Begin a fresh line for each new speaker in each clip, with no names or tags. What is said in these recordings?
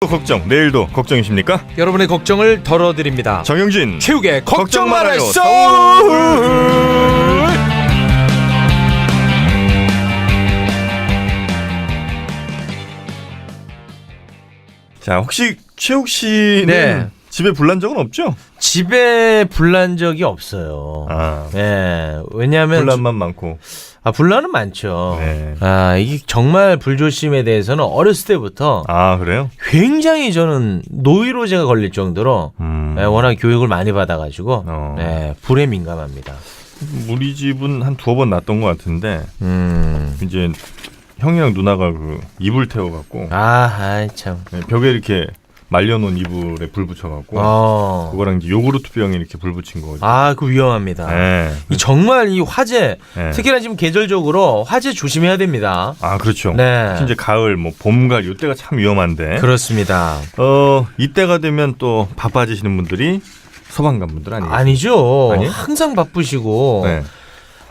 걱정, 내일도 걱정이십니까?
여러분의 걱정을 덜어드립니다.
정영진
최욱의 걱정 말아요
서울. 자, 혹시 최욱 씨는
네.
집에 불난 적은 없죠?
집에 불난 적이 없어요.
아,
네, 왜냐하면
불난만 많고.
불난은 많죠.
네.
이게 정말 불조심에 대해서는 어렸을 때부터
아, 그래요?
굉장히 저는 노이로제가 걸릴 정도로 워낙 교육을 많이 받아가지고 불에 민감합니다.
우리 집은 한 두어 번 났던 것 같은데 이제 형이랑 누나가 그 이불 태워갖고
참.
벽에 이렇게 말려놓은 이불에 불 붙여갖고 그거랑 이제 요구르트 병에 이렇게 불 붙인 거죠.
그 위험합니다.
네.
정말 이 화재,
네.
특히나 지금 계절적으로 화재 조심해야 됩니다.
아, 그렇죠.
네.
특히 이제 가을, 뭐 봄, 가을 이때가 참 위험한데.
그렇습니다.
이때가 되면 또 바빠지시는 분들이 소방관 분들 아니에요?
아니죠.
아니에요?
항상 바쁘시고
네.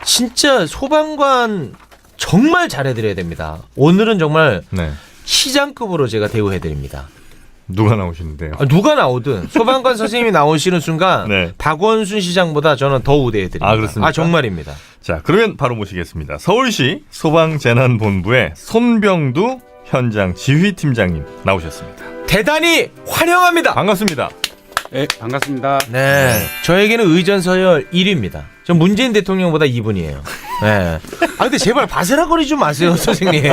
진짜 소방관 정말 잘해드려야 됩니다. 오늘은 정말
네.
시장급으로 제가 대우해드립니다.
누가 나오시는데요?
누가 나오든 소방관 선생님이 나오시는 순간
네.
박원순 시장보다 저는 더 우대해드립니다.
그렇습니까?
정말입니다.
자, 그러면 바로 모시겠습니다. 서울시 소방재난본부의 손병두 현장 지휘팀장님 나오셨습니다.
대단히 환영합니다.
반갑습니다.
네, 반갑습니다.
네, 저에게는 의전서열 1위입니다. 전 문재인 대통령보다 2분이에요. 네. 근데 제발 바스락거리지 좀 마세요, 선생님.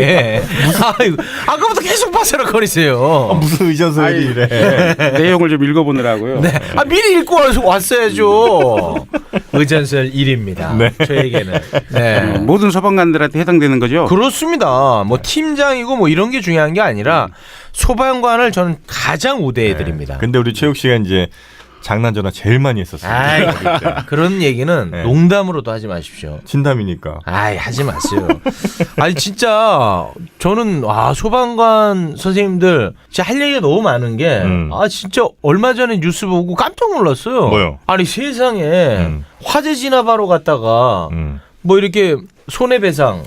아까부터 계속 바스락거리세요.
무슨 의전서열이 이래.
내용을 좀 읽어보느라고요.
네. 미리 읽고 왔어야죠. 의전서열 1위입니다.
네.
저에게는. 네.
모든 소방관들한테 해당되는 거죠?
그렇습니다. 뭐 팀장이고 뭐 이런 게 중요한 게 아니라 소방관을 저는 가장 우대해 드립니다.
근데 우리 최욱 씨가 이제 장난 전화 제일 많이 했었어요.
그런 얘기는
네.
농담으로도 하지 마십시오.
진담이니까.
하지 마세요. 진짜 저는 소방관 선생님들 진짜 할 얘기가 너무 많은 게 진짜 얼마 전에 뉴스 보고 깜짝 놀랐어요.
뭐요?
세상에 화재 진압하러 갔다가 뭐 이렇게 손해배상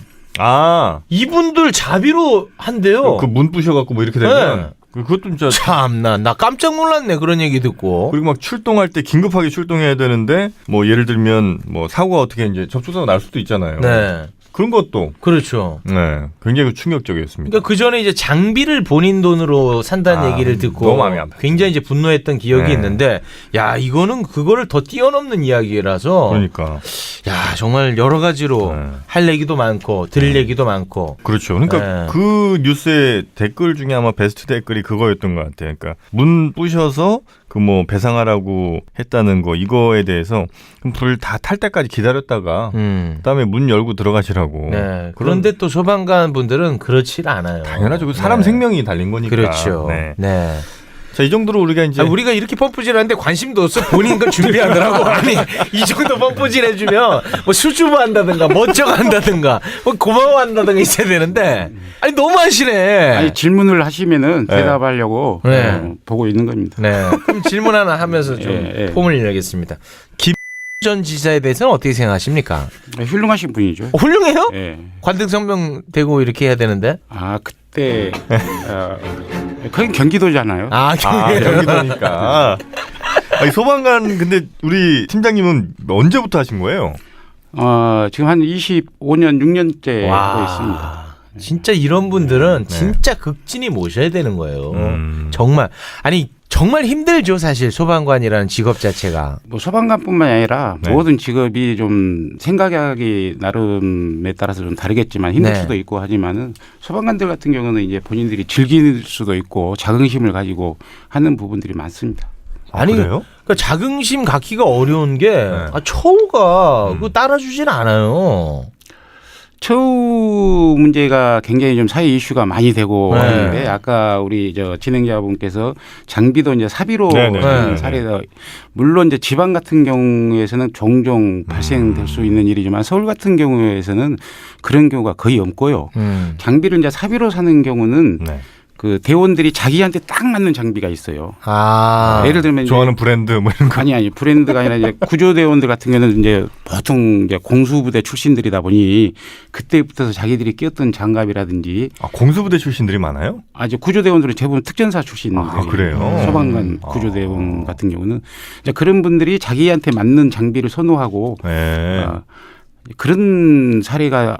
이분들 자비로 한대요.
그 문 부셔갖고 뭐 이렇게 되면 그것도 진짜
참나 깜짝 놀랐네. 그런 얘기 듣고.
그리고 막 출동할 때 긴급하게 출동해야 되는데 뭐 예를 들면 뭐 사고가 어떻게 이제 접촉사고 날 수도 있잖아요.
네.
그런 것도
그렇죠.
네, 굉장히 충격적이었습니다.
그러니까 그 전에 이제 장비를 본인 돈으로 산다는 얘기를 듣고
너무 마음이 아팠죠.
굉장히 이제 분노했던 기억이
네.
있는데 이거는 그거를 더 뛰어넘는 이야기라서
그러니까
정말 여러 가지로 할 얘기도 많고 들을 얘기도 많고
그렇죠. 그러니까 그 뉴스의 댓글 중에 아마 베스트 댓글이 그거였던 것 같아요. 그러니까 문 부셔서 그 뭐 배상하라고 했다는 거 이거에 대해서 불 다 탈 때까지 기다렸다가 그다음에 문 열고 들어가시라고.
네. 그런데 또 소방관 분들은 그렇지 않아요.
당연하죠. 사람 생명이 달린 거니까.
그렇죠.
네. 자, 이 정도로 우리가 이제
우리가 이렇게 펌프질하는데 관심도 없어. 본인 걸 준비하느라고. 이 정도 펌프질 해주면 뭐 수줍어 한다든가 멋쩍어 한다든가 뭐 고마워한다든가 있어야 되는데 너무 하시네.
질문을 하시면은 대답하려고 보고 있는 겁니다.
네. 그럼 질문 하나 하면서 좀 폼을 열겠습니다. 김 전 지사에 대해서는 어떻게 생각하십니까?
훌륭하신 분이죠.
훌륭해요?
네.
관등성명 되고 이렇게 해야 되는데.
그때 거긴 경기도잖아요.
경기도니까. 소방관 근데 우리 팀장님은 언제부터 하신 거예요?
지금 한 25년 6년째 하고 있습니다.
진짜 이런 분들은 진짜 극진히 모셔야 되는 거예요. 정말 정말 힘들죠, 사실 소방관이라는 직업 자체가.
뭐 소방관뿐만 아니라 모든 직업이 좀 생각하기 나름에 따라서 좀 다르겠지만 힘들 수도 있고 하지만은 소방관들 같은 경우는 이제 본인들이 즐길 수도 있고 자긍심을 가지고 하는 부분들이 많습니다.
그래요?
그러니까 자긍심 갖기가 어려운 게 처우가 그거 따라주진 않아요.
처우 문제가 굉장히 좀 사회 이슈가 많이 되고 하는데 아까 우리 진행자분께서 장비도 이제 사비로 하는 사례다. 물론 이제 지방 같은 경우에서는 종종 발생될 수 있는 일이지만 서울 같은 경우에서는 그런 경우가 거의 없고요. 장비를 이제 사비로 사는 경우는 그 대원들이 자기한테 딱 맞는 장비가 있어요.
아.
예를 들면 이제
좋아하는 브랜드 뭐 이런 거.
아니 브랜드가 아니라 이제 구조대원들 같은 경우는 이제 보통 이제 공수부대 출신들이다 보니 그때부터 자기들이 끼었던 장갑이라든지
아, 공수부대 출신들이 많아요?
아주 구조대원들은 대부분 특전사 출신들.
아, 그래요?
소방관 구조대원 같은 경우는 이제 그런 분들이 자기한테 맞는 장비를 선호하고
네.
그런 사례가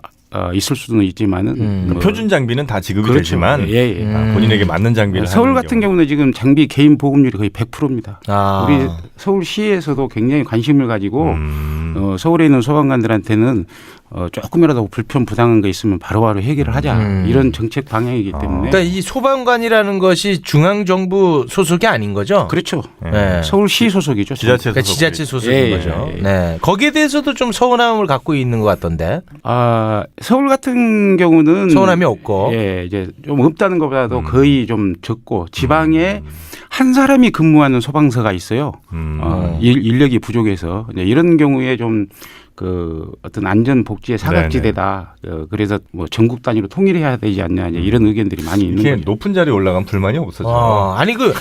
있을 수는 있지만은
그러니까 표준 장비는 다 지급이
그렇죠.
되지만
예, 예.
아, 본인에게 맞는 장비를
서울
하는
같은
경우.
경우는 지금 장비 개인 보급률이 거의 100%입니다.
아.
우리 서울시에서도 굉장히 관심을 가지고 서울에 있는 소방관들한테는 조금이라도 불편 부당한 거 있으면 바로바로 해결을 하자 이런 정책 방향이기 때문에
그러니까 이 소방관이라는 것이 중앙정부 소속이 아닌 거죠?
그렇죠.
네.
서울시 소속이죠.
지자체
그러니까
소속.
지자체 소속인
예,
거죠.
예, 예.
네. 거기에 대해서도 좀 서운함을 갖고 있는 것 같던데.
서울 같은 경우는
서운함이 없고.
예, 이제 좀 없다는 것보다도 거의 좀 적고 지방에 한 사람이 근무하는 소방서가 있어요. 인력이 부족해서 이제 이런 경우에 좀 그 어떤 안전 복지의 사각지대다. 그래서 뭐 전국 단위로 통일해야 되지 않냐 이제 이런 의견들이 많이 있는
이렇게
거죠.
높은 자리에 올라가면 불만이 없어져요.
아니 그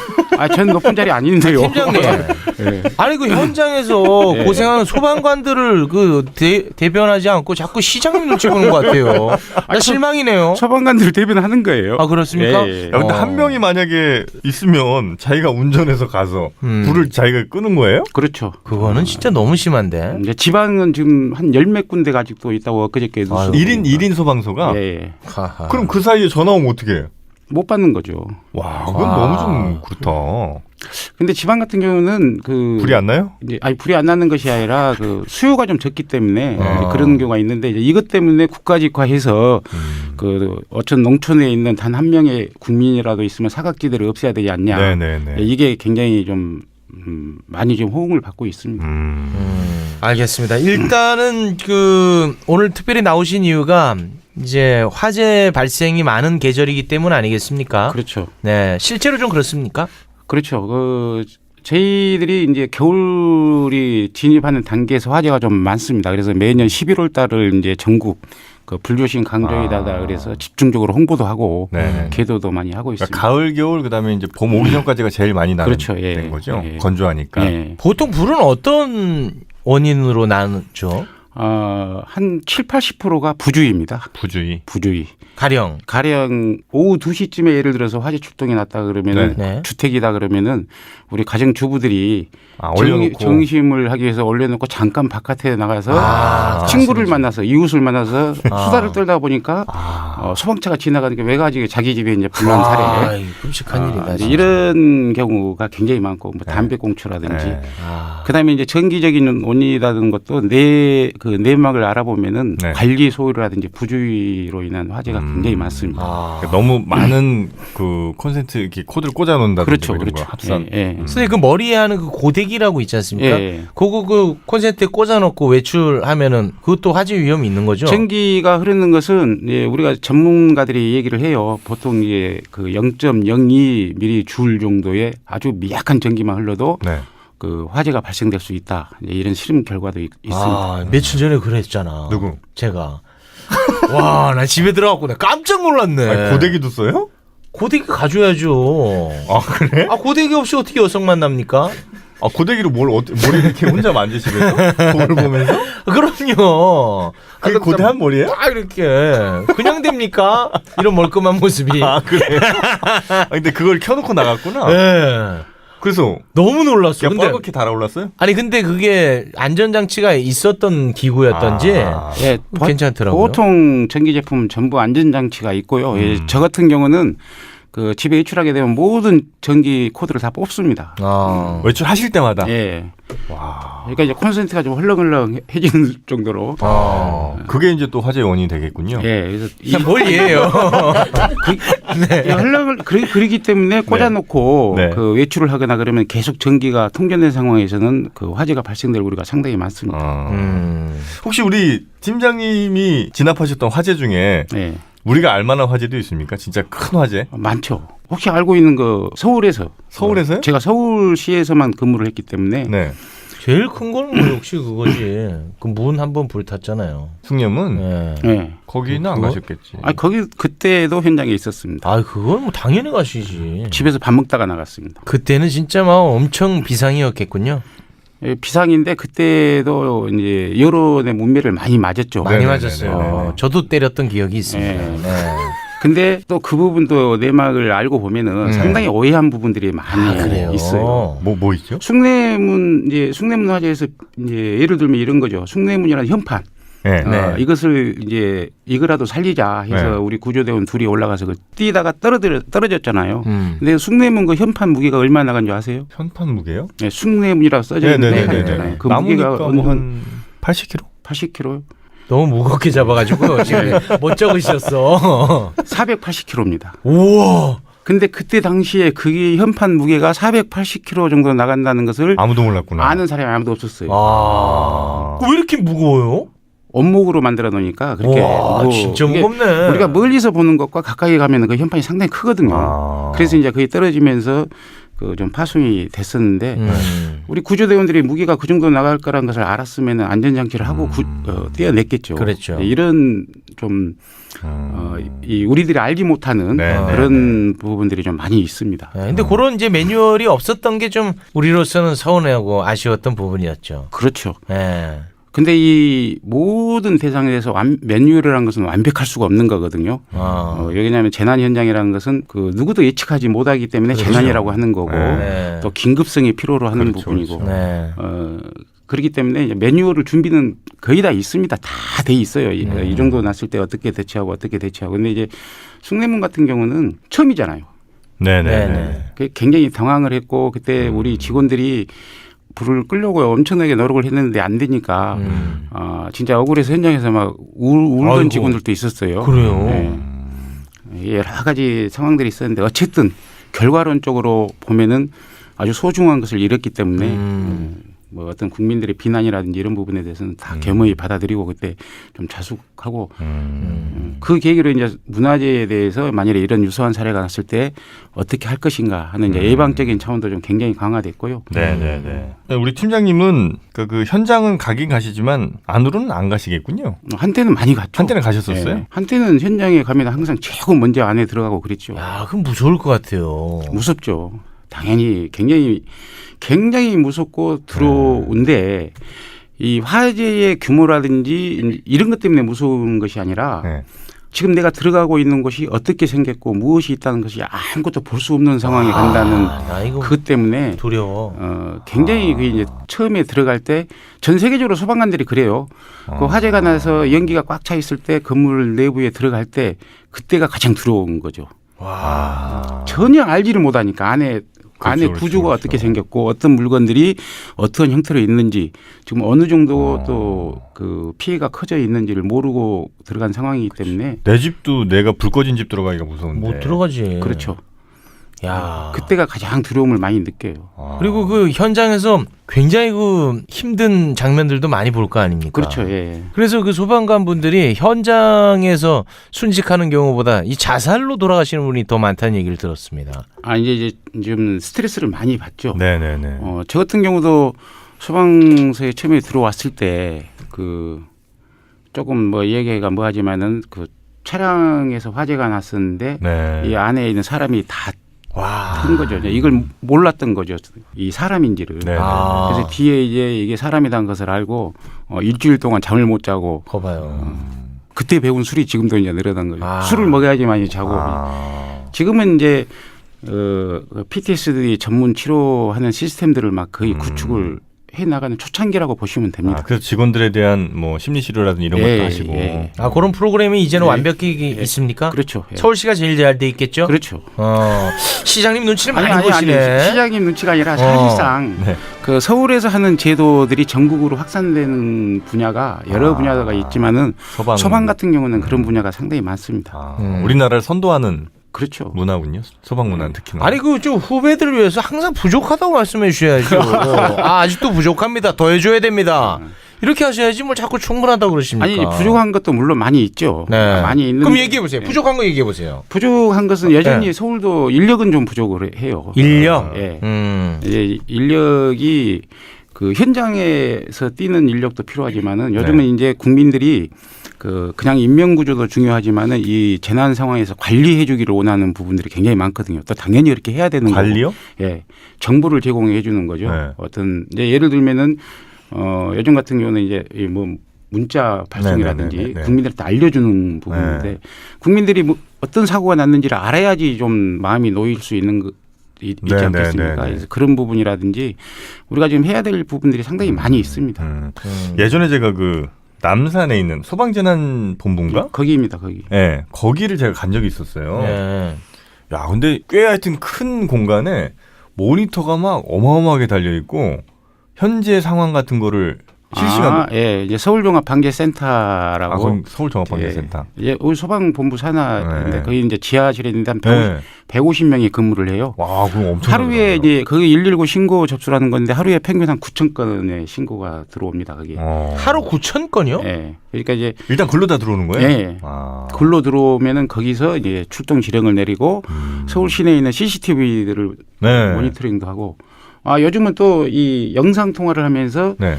저는 높은 자리 아닌데요.
팀장님.
예.
아니 그 현장에서 고생하는 소방관들을 그 대변하지 않고 자꾸 시장님을 찍는 것 같아요. 나 실망이네요.
소방관들 대변하는 거예요.
아 그렇습니까?
예, 예.
야, 근데 한 명이 만약에 있으면 자기가 운전해서 가서 불을 자기가 끄는 거예요?
그렇죠.
그거는 진짜 너무 심한데.
이제 지방은 지금 한 10몇 군데가 아직도 있다고 엊그저께 뉴스
1인 소방서가?
예, 예.
하하.
그럼 그 사이에 전화 오면 어떻게 해요?
못 받는 거죠.
와, 그건 너무 좀 그렇다.
근데 지방 같은 경우는 그
불이 안 나요?
이제 불이 안 나는 것이 아니라 그 수요가 좀 적기 때문에 이제 그런 경우가 있는데 이제 이것 때문에 국가직화해서 그 어떤 농촌에 있는 단 한 명의 국민이라도 있으면 사각지대를 없애야 되지 않냐.
네네네.
이게 굉장히 좀 많이 좀 호응을 받고 있습니다.
알겠습니다. 일단은 그 오늘 특별히 나오신 이유가 이제 화재 발생이 많은 계절이기 때문 아니겠습니까?
그렇죠.
네, 실제로 좀 그렇습니까?
그렇죠. 저희들이 이제 겨울이 진입하는 단계에서 화재가 좀 많습니다. 그래서 매년 11월 달을 이제 전국 그 불조심 강조이다다 그래서 집중적으로 홍보도 하고
네네.
계도도 많이 하고 있습니다.
그러니까 가을, 겨울, 그다음에 이제 봄 오기 전까지가 제일 많이 나는
그렇죠. 예.
된 거죠.
예.
건조하니까.
예.
보통 불은 어떤 원인으로 나누죠?
한 7, 80%가 부주의입니다.
부주의.
부주의.
가령.
가령 오후 2시쯤에 예를 들어서 화재 출동이 났다 그러면은
네.
주택이다 그러면은 우리 가정주부들이
올려놓고.
정심을 하기 위해서 올려놓고 잠깐 바깥에 나가서 친구를 만나서 이웃을 만나서 수다를 떨다 보니까 소방차가 지나가는 게 외가지고 자기 집에 이제 불난 사례.
끔찍한 일이다.
이제
진짜.
이런 경우가 굉장히 많고 뭐 담배 공초라든지
네.
그다음에 이제 전기적인 원인이라는 것도 그 내막을 알아보면은
네.
관리 소홀이라든지 부주의로 인한 화재가 굉장히 많습니다.
그러니까 너무 많은 그 콘센트 이렇게 코드를 꽂아 놓는다든지
그렇죠,
이런
그렇죠.
거 합산.
예, 예.
선생님 그 머리에 하는 그 고데기라고 있지 않습니까?
예.
그거 그 콘센트에 꽂아놓고 외출하면은 그것도 화재 위험이 있는 거죠?
전기가 흐르는 것은 예, 우리가 전문가들이 얘기를 해요. 보통 이게 그 0.02mm 줄 정도의 아주 미약한 전기만 흘러도
네.
그 화재가 발생될 수 있다. 이런 실험 결과도 있습니다.
며칠 전에 그랬잖아.
누구?
제가. 와, 나 집에 들어갔고 내가 깜짝 놀랐네.
아니, 고데기도 써요?
고데기 가져야죠.
아 그래?
고데기 없이 어떻게 여성 만납니까?
고데기로 뭘 이렇게 혼자 만지시면서 거울 보면서?
그럼요.
그게 고대한 머리예요?
딱 이렇게 그냥 됩니까? 이런 멀끔한 모습이.
그래. 근데 그걸 켜놓고 나갔구나.
네.
그래서
너무 놀랐어.
그냥
근데
빨갛게 달아올랐어요?
아니 근데 그게 안전장치가 있었던 기구였던지
예,
괜찮더라고요.
보통 전기 제품 전부 안전장치가 있고요. 예, 저 같은 경우는 그 집에 외출하게 되면 모든 전기 코드를 다 뽑습니다.
외출하실 때마다.
예.
와.
그러니까 이제 콘센트가 좀 헐렁헐렁해지는 정도로.
그게 이제 또 화재 원인이 되겠군요.
예. 그래서
뭘 이해해요?
네. 헐렁을 그리기 때문에 꽂아놓고
네.
그 외출을 하거나 그러면 계속 전기가 통전된 상황에서는 그 화재가 발생될 우려가 상당히 많습니다.
혹시 우리 팀장님이 진압하셨던 화재 중에
네.
우리가 알만한 화재도 있습니까? 진짜 큰 화재?
많죠. 혹시 알고 있는 거 서울에서.
서울에서요?
제가 서울시에서만 근무를 했기 때문에
네.
제일 큰 건 뭐 역시 그거지. 그 문 한번 불탔잖아요.
숭례문
예.
네.
거기는 안
그거?
가셨겠지.
아 거기 그때도 현장에 있었습니다.
아, 그건 뭐 당연히 가시지.
집에서 밥 먹다가 나갔습니다.
그때는 진짜 막 엄청 비상이었겠군요.
예, 비상인데 그때도 이제 여론의 문매를 많이 맞았죠.
많이
네네네네.
맞았어요. 저도 때렸던 기억이 있습니다.
네.
네.
근데 또 그 부분도 내막을 알고 보면은 상당히 오해한 부분들이 많이
아, 그래요.
있어요.
뭐 있죠?
숭례문 화재에서 이제 예를 들면 이런 거죠. 숭례문이라는 현판.
네.
네.
이것을 이제 이거라도 살리자 해서
네.
우리 구조대원 둘이 올라가서 그걸 뛰다가 떨어졌잖아요.
음.
근데 숭례문 그 현판 무게가 얼마나 나간 줄 아세요?
현판 무게요?
네, 숭례문이라고 써져 있는 현판이잖아요. 그 무게가
나무니까 뭐한 80kg?
80kg,
너무 무겁게 잡아가지고 지금 못 적으셨어.
480kg입니다.
우와.
근데 그때 당시에 그게 현판 무게가 480kg 정도 나간다는 것을
아무도 몰랐구나.
아는 사람이 아무도 없었어요.
아. 왜 이렇게 무거워요?
원목으로 만들어 놓으니까 그렇게
와,
무거워.
진짜
이게
무겁네.
우리가 멀리서 보는 것과 가까이 가면 그 현판이 상당히 크거든요.
아.
그래서 이제 거기 떨어지면서 그 좀 파손이 됐었는데 우리 구조대원들이 무게가 그 정도 나갈 거라는 것을 알았으면 안전장치를 하고 떼어냈겠죠.
그랬죠.
이런 좀 이 우리들이 알지 못하는
네, 네,
그런 부분들이 좀 많이 있습니다.
네, 근데 그런 이제 매뉴얼이 없었던 게 좀 우리로서는 서운하고 아쉬웠던 부분이었죠.
그렇죠.
네.
근데 이 모든 대상에 대해서 매뉴얼이라는 것은 완벽할 수가 없는 거거든요. 왜냐하면 재난 현장이라는 것은 그 누구도 예측하지 못하기 때문에
그렇죠.
재난이라고 하는 거고
네.
또 긴급성이 필요로 하는
그렇죠,
부분이고
네.
그렇기 때문에 이제 매뉴얼을 준비는 거의 다 있습니다. 다 돼 있어요. 이 정도 났을 때 어떻게 대처하고 어떻게 대처하고. 근데 이제 숭례문 같은 경우는 처음이잖아요.
네네.
굉장히 당황을 했고 그때 우리 직원들이 불을 끄려고 엄청나게 노력을 했는데 안 되니까 진짜 억울해서 현장에서 막 울던
아이고.
직원들도 있었어요.
그래요.
여러 가지 상황들이 있었는데 어쨌든 결과론적으로 보면은 아주 소중한 것을 잃었기 때문에 뭐 어떤 국민들의 비난이라든지 이런 부분에 대해서는 다 겸허히 받아들이고 그때 좀 자숙하고 그 계기로 이제 문화재에 대해서 만일에 이런 유사한 사례가 났을 때 어떻게 할 것인가 하는 이제 예방적인 차원도 좀 굉장히 강화됐고요.
네네네. 우리 팀장님은 그 현장은 가긴 가시지만 안으로는 안 가시겠군요.
한때는 많이 갔죠.
한때는 가셨었어요?
네. 한때는 현장에 가면 항상 최고 먼저 안에 들어가고 그랬죠.
야, 그럼 무서울 것 같아요.
무섭죠. 당연히 굉장히 무섭고 두려운데 이 화재의 규모라든지 이런 것 때문에 무서운 것이 아니라
네.
지금 내가 들어가고 있는 곳이 어떻게 생겼고 무엇이 있다는 것이 아무것도 볼 수 없는 상황이 간다는
나 이거
그것 때문에
두려워.
굉장히 그 이제 처음에 들어갈 때 전 세계적으로 소방관들이 그래요. 그 화재가 나서 연기가 꽉 차 있을 때 건물 내부에 들어갈 때 그때가 가장 두려운 거죠.
와.
전혀 알지를 못하니까 안에
그렇죠,
구조가
그렇죠.
어떻게 생겼고 어떤 물건들이 어떤 형태로 있는지 지금 어느 정도 또 그 피해가 커져 있는지를 모르고 들어간 상황이기 때문에
내 집도 내가 불 꺼진 집 들어가기가 무서운데.
못 들어가지.
그렇죠.
야.
그때가 가장 두려움을 많이 느껴요.
그리고 그 현장에서 굉장히 그 힘든 장면들도 많이 볼 거 아닙니까?
그렇죠. 예.
그래서 그 소방관 분들이 현장에서 순직하는 경우보다 이 자살로 돌아가시는 분이 더 많다는 얘기를 들었습니다.
이제 좀 스트레스를 많이 받죠.
네네네.
저 같은 경우도 소방서에 처음에 들어왔을 때 그 조금 뭐 얘기가 뭐하지만은 그 차량에서 화재가 났었는데
네.
이 안에 있는 사람이 다
와.
큰 거죠. 이걸 몰랐던 거죠. 이 사람인지를.
네.
그래서 뒤에 이제 이게 사람이라는 것을 알고 일주일 동안 잠을 못 자고
거봐요.
그때 배운 술이 지금도 이제 늘어난 거죠.
아.
술을 먹어야지만 자고. 지금은 이제 PTSD 전문 치료하는 시스템들을 막 거의 구축을 해 나가는 초창기라고 보시면 됩니다.
그래서 직원들에 대한 뭐 심리 치료라든지 이런
예,
것도 하시고.
예.
그런 프로그램이 이제는
예.
완벽히 있습니까?
그렇죠. 예.
서울시가 제일 잘 돼 있겠죠?
그렇죠.
시장님 눈치를 많이 보시네.
시장님 눈치가 아니라 사실상
네.
그 서울에서 하는 제도들이 전국으로 확산되는 분야가 여러 분야가 있지만은 소방 같은 경우는 그런 분야가 상당히 많습니다.
우리나라를 선도하는
그렇죠.
문화군요. 소방 문화는 특히나.
아니 그 좀 후배들을 위해서 항상 부족하다고 말씀해 주셔야죠. 아직도 부족합니다. 더 해줘야 됩니다. 이렇게 하셔야지 뭘 자꾸 충분하다고 그러십니까?
아니 부족한 것도 물론 많이 있죠.
네.
많이 있는.
그럼 얘기해 보세요. 부족한 거 얘기해 보세요.
부족한 것은 여전히 서울도 인력은 좀 부족을 해요.
인력.
예. 이제 인력이 그 현장에서 뛰는 인력도 필요하지만은 요즘은 이제 국민들이 그냥 인명 구조도 중요하지만은 이 재난 상황에서 관리해 주기를 원하는 부분들이 굉장히 많거든요. 또 당연히 그렇게 해야 되는 거고.
관리요?
예. 정보를 제공해 주는 거죠.
네.
어떤 이제 예를 들면은 요즘 같은 경우는 이제 이 뭐 문자 발송이라든지
네네네네.
국민들한테 알려주는 부분인데
네.
국민들이 뭐 어떤 사고가 났는지를 알아야지 좀 마음이 놓일 수 있는 있지 않겠습니까?
네네네네.
그래서 그런 부분이라든지 우리가 지금 해야 될 부분들이 상당히 많이 있습니다.
예전에 제가 그 남산에 있는 소방재난본부인가?
거기입니다, 거기.
네, 거기를 제가 간 적이 있었어요.
네.
야, 근데 꽤 하여튼 큰 공간에 모니터가 막 어마어마하게 달려 있고 현재 상황 같은 거를 실시간.
예, 이제 서울종합방재센터라고.
그럼 서울종합방재센터.
예, 우리 소방본부 산하인데
네.
거기 이제 지하실에 있는데 한
네.
150명이 근무를 해요.
와, 그럼 엄청
하루에 이제 거기 119 신고 접수라는 건데 하루에 평균 한 9천 건의 신고가 들어옵니다. 거기.
하루 9천 건이요?
예. 그러니까 이제
일단 글로 다 들어오는 거예요?
예.
아.
글로 들어오면은 거기서 이제 출동 지령을 내리고 서울 시내에 있는 CCTV들을
네.
모니터링도 하고. 요즘은 또 이 영상 통화를 하면서
네.